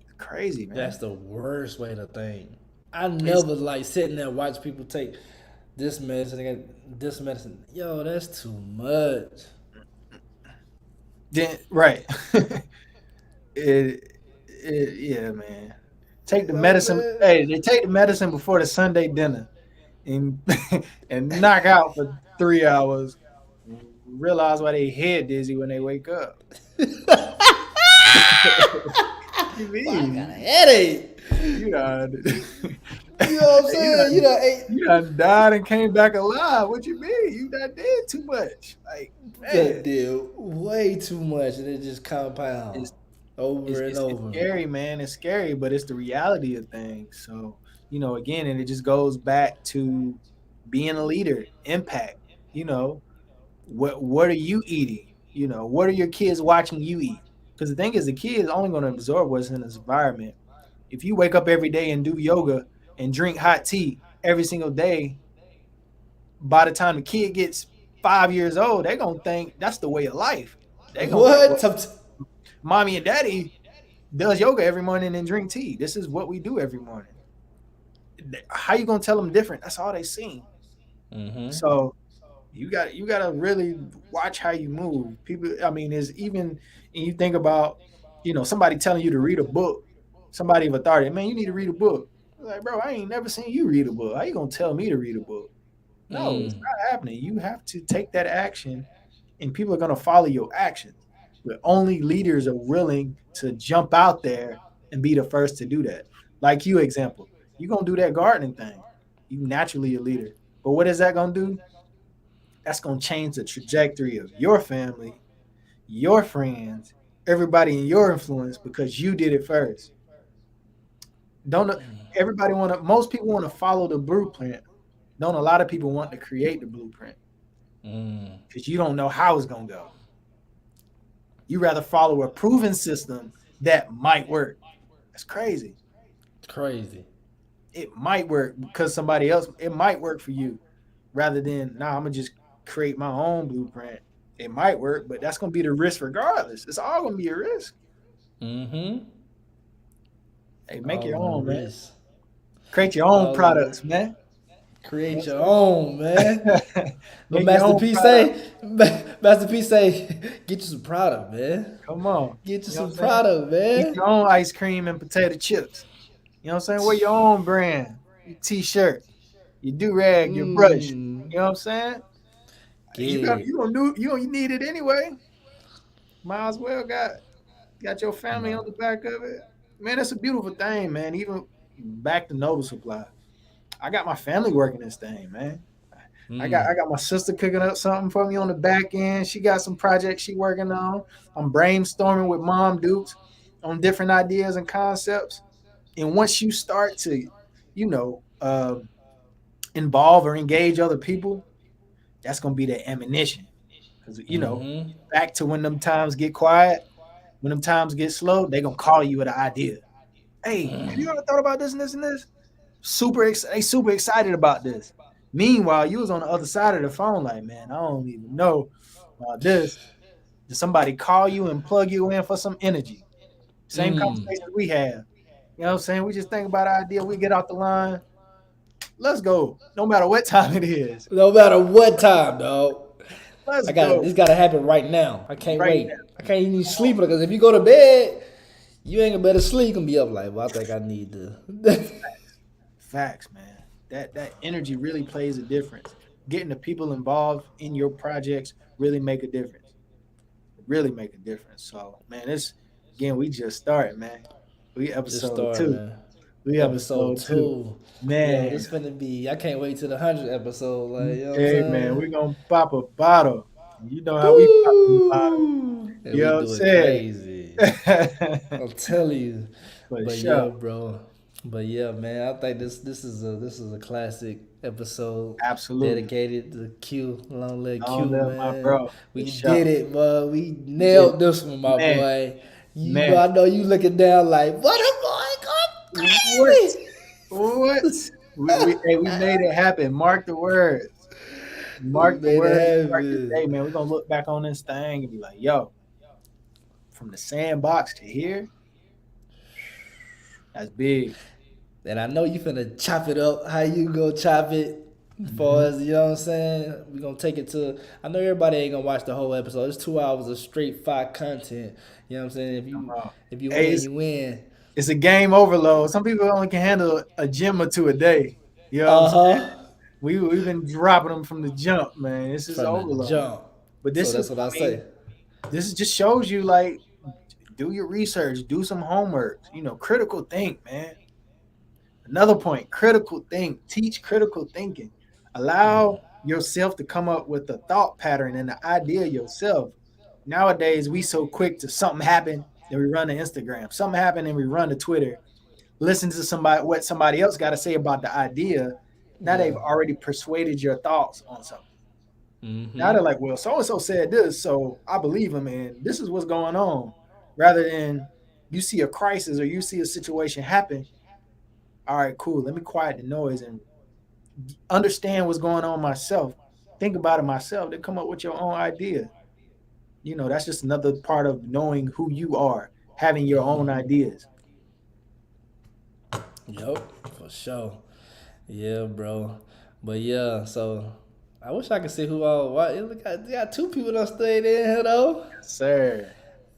It's crazy, That's man. the worst way to think. I It's never like sitting there watch people take this medicine, they got this medicine. Yo, that's too much. then right. it, yeah, man. Take the You know what I'm medicine. saying? Hey, they take the medicine before the Sunday dinner and and knock out for 3 hours. Realize why they head dizzy when they wake up. You Well, I got a mean headache. you done You know what I'm you saying? You done know, hey, you done died and came back alive. What you mean? You done did too much. Like, that man, did way too much, and it just compound it's over and it's over. scary, man. It's scary, but it's the reality of things. So, again, and it just goes back to being a leader, impact. You know, what are you eating? What are your kids watching you eat? Because the thing is, the kid is only going to absorb what's in his environment. If you wake up every day and do yoga and drink hot tea every single day, by the time the kid gets 5 years old, they're gonna think that's the way of life. They're gonna think, well, What? mommy and daddy does yoga every morning and drink tea. This is what we do every morning. How you gonna tell them different? That's all they seen. Mm-hmm. So you gotta really watch how you move. People, I mean, is even and you think about, somebody telling you to read a book, somebody of authority, man, you need to read a book. Like, bro, I ain't never seen you read a book. How you gonna tell me to read a book? No, it's Mm. not happening. You have to take that action, and people are gonna follow your actions. But only leaders are willing to jump out there and be the first to do that. Like you, example, you gonna do that gardening thing. You naturally a leader. But what is that gonna do? That's going to change the trajectory of your family, your friends, everybody in your influence because you did it first. Don't everybody want to? Most people want to follow the blueprint. Don't a lot of people want to create the blueprint Mm. because you don't know how it's going to go. You rather follow a proven system that might work. That's crazy. It's crazy. It might work because somebody else. It might work for you rather than I'm gonna just create my own blueprint. It might work, but that's gonna be the risk regardless. It's all gonna be a risk. Mm-hmm. Hey, make All your on the own, man. wrist. Create your own All on the products, man. You know create your what own, man. I'm saying? But Make your Master own P product. say, Master P say, get you some product, man. Come on. Get you You know some what I'm saying? product, Eat man. your own ice cream and potato chips. You know what I'm saying? Wear your own brand. Your t-shirt, your do-rag, your brush. Mmm. You know what I'm saying? Get it. You need it anyway. Might as well got your family No. on the back of it. Man, that's a beautiful thing, man. Even back to Noble Supply. I got my family working this thing, man. I got Mm. I got my sister cooking up something for me on the back end. She got some projects she working on. I'm brainstorming with Mom Dukes on different ideas and concepts. And once you start to, you know, involve or engage other people, that's gonna be the ammunition. Because Mm-hmm. back to when them times get quiet, when them times get slow, they gonna call you with an idea. Hey, have you ever thought about this and this and this? They super excited about this. Meanwhile, you was on the other side of the phone, like, man, I don't even know about this. Did somebody call you and plug you in for some energy? Same Mm. conversations we have. You know what I'm saying? We just think about an idea, we get off the line, let's go. No matter what time it is. No matter what time, dog. Let's I got it. go. This got to happen right now. I can't Right wait. now. I can't even Come sleep on. because if you go to bed, you ain't gonna better sleep. You gonna be up like, well, I think I need to. Facts, man. That energy really plays a difference. Getting the people involved in your projects really make a difference. Really make a difference. So, man, we just started, man. We Just episode start, two. man. We Episode episode two. 2. Yo, Man, this finna be. I can't wait till the 100th episode. Like, you know what I'm hey man, saying? we gonna pop a bottle. You know how we pop them bottles. Woo! And You we know what I'm do it saying? crazy. I'm telling you. For But yeah, sure. bro. But yeah, man. I think this is a classic episode Absolutely. dedicated to Q. Long live Long Q, live my man. bro. For We sure. did it, bro. We We did nailed this one, my man, boy. You, man. I know you looking down like, what a boy going What? crazy. What? We made it happen. Mark the words. We Mark the made it words. Mark this day, happen. man. We're gonna look back on this thing and be like, yo, from the sandbox to here, that's big. And I know you finna chop it up. How you go chop it? For Hmm. us, you know what I'm saying? We gonna take it to. I know everybody ain't gonna watch the whole episode. It's 2 hours of straight fire content. You know what I'm saying? If you Hey, win, you win. it's a game overload. Some people only can handle a gym or two a day. You know what I'm Uh saying? huh. We've been dropping them from the jump, man. This is From the overload. jump. But So this is, that's what I I mean, say. this just shows you like do your research, do some homework. Critical think, man. Another point, critical think. Teach critical thinking. Allow yourself to come up with a thought pattern and an idea yourself. Nowadays, we so quick to something happen and we run to Instagram. Something happened and we run to Twitter. Listen to somebody what somebody else got to say about the idea. Now they've Yeah. already persuaded your thoughts on something. Now Mm-hmm. they're like, well, so and so said this, so I believe him, and this is what's going on. Rather than you see a crisis or you see a situation happen, all right, cool. Let me quiet the noise and understand what's going on myself. Think about it myself. Then come up with your own idea. That's just another part of knowing who you are, having your own ideas. Yup, for sure. Yeah, bro. But yeah, so I wish I could see who all. Why they got two people that stayed in here though. Yes, sir.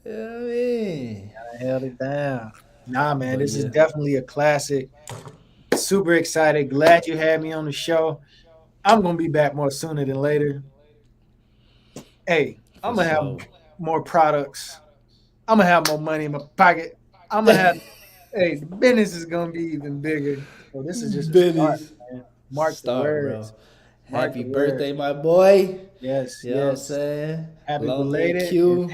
You know what I mean? I held it down. Nah, man, But this is yeah, definitely a classic. Super excited. Glad you had me on the show. I'm gonna be back more sooner than later. Hey, for I'm gonna have sure. more products. I'm gonna have more money in my pocket. I'm gonna have. Hey, the business is gonna be even bigger. So this is just a start, Benny's. man. Mark the Start, bro. words. Mark Happy the words. birthday, my boy. Yes, You know what I'm yes. saying? Happy Long live belated and Q.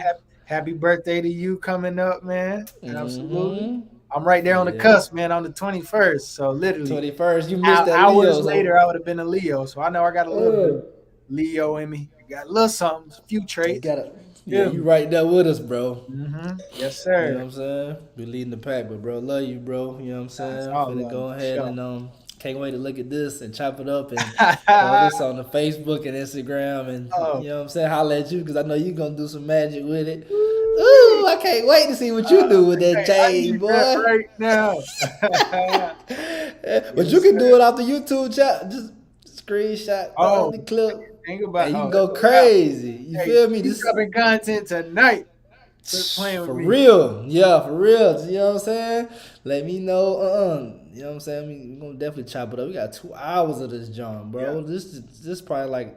happy birthday to you coming up, man. Absolutely. Mm-hmm. I'm right there on the Yeah. cusp, man, on the 21st. So literally 21st. You missed that hours Leo, later, I so would have been a Leo. So I know I got a little bit of Leo in me. I got a little something, a few you traits. gotta. Yeah, Feel you me? right there with us, bro. Yes, You know what sir. I'm saying? We leading the pack, but bro, love you, bro. You know what I'm That's saying? all Finna love go for ahead sure. and can't wait to look at this and chop it up and throw this on the Facebook and Instagram and Oh, you know what I'm saying? Holla at you because I know you gonna do some magic with it. woo-wee. Ooh, I can't wait to see what you do with that Hey, I chain, need that boy. right now. But you Yes, can do sir. it off the YouTube chat. Just screenshot the Oh, other clip think about. and you Oh, can it's go a wrap. crazy. You Hey, feel me? you This dropping content tonight. Quit playing with for me. real. Yeah, for real. You know what I'm saying? Let me know. You know what I'm saying? We're gonna definitely chop it up. We got 2 hours of this John, Yeah. bro. This probably like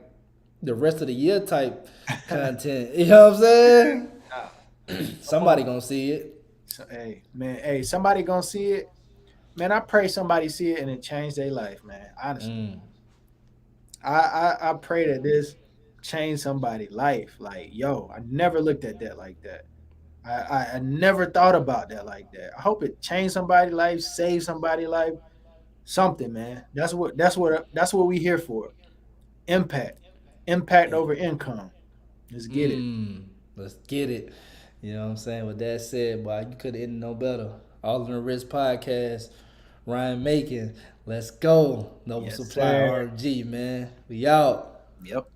the rest of the year type content. You know what I'm saying? Nah, come Somebody on. gonna see it. So, hey, man. Hey, somebody gonna see it. Man, I pray somebody see it and it change their life, man. Honestly, Mm. I pray that this change somebody's life. Like, yo, I never looked at that like that. I never thought about that like that. I hope it changed somebody's life, save somebody's life, something, man. That's what we here for. Impact, impact over income. Let's get it. Let's get it. You know what I'm saying? With that said, boy, you could have ended no better. All in the Wrist podcast. Ryan Makins. Let's go. Noble Yes, Supply sir. RG, man. We out. Yep.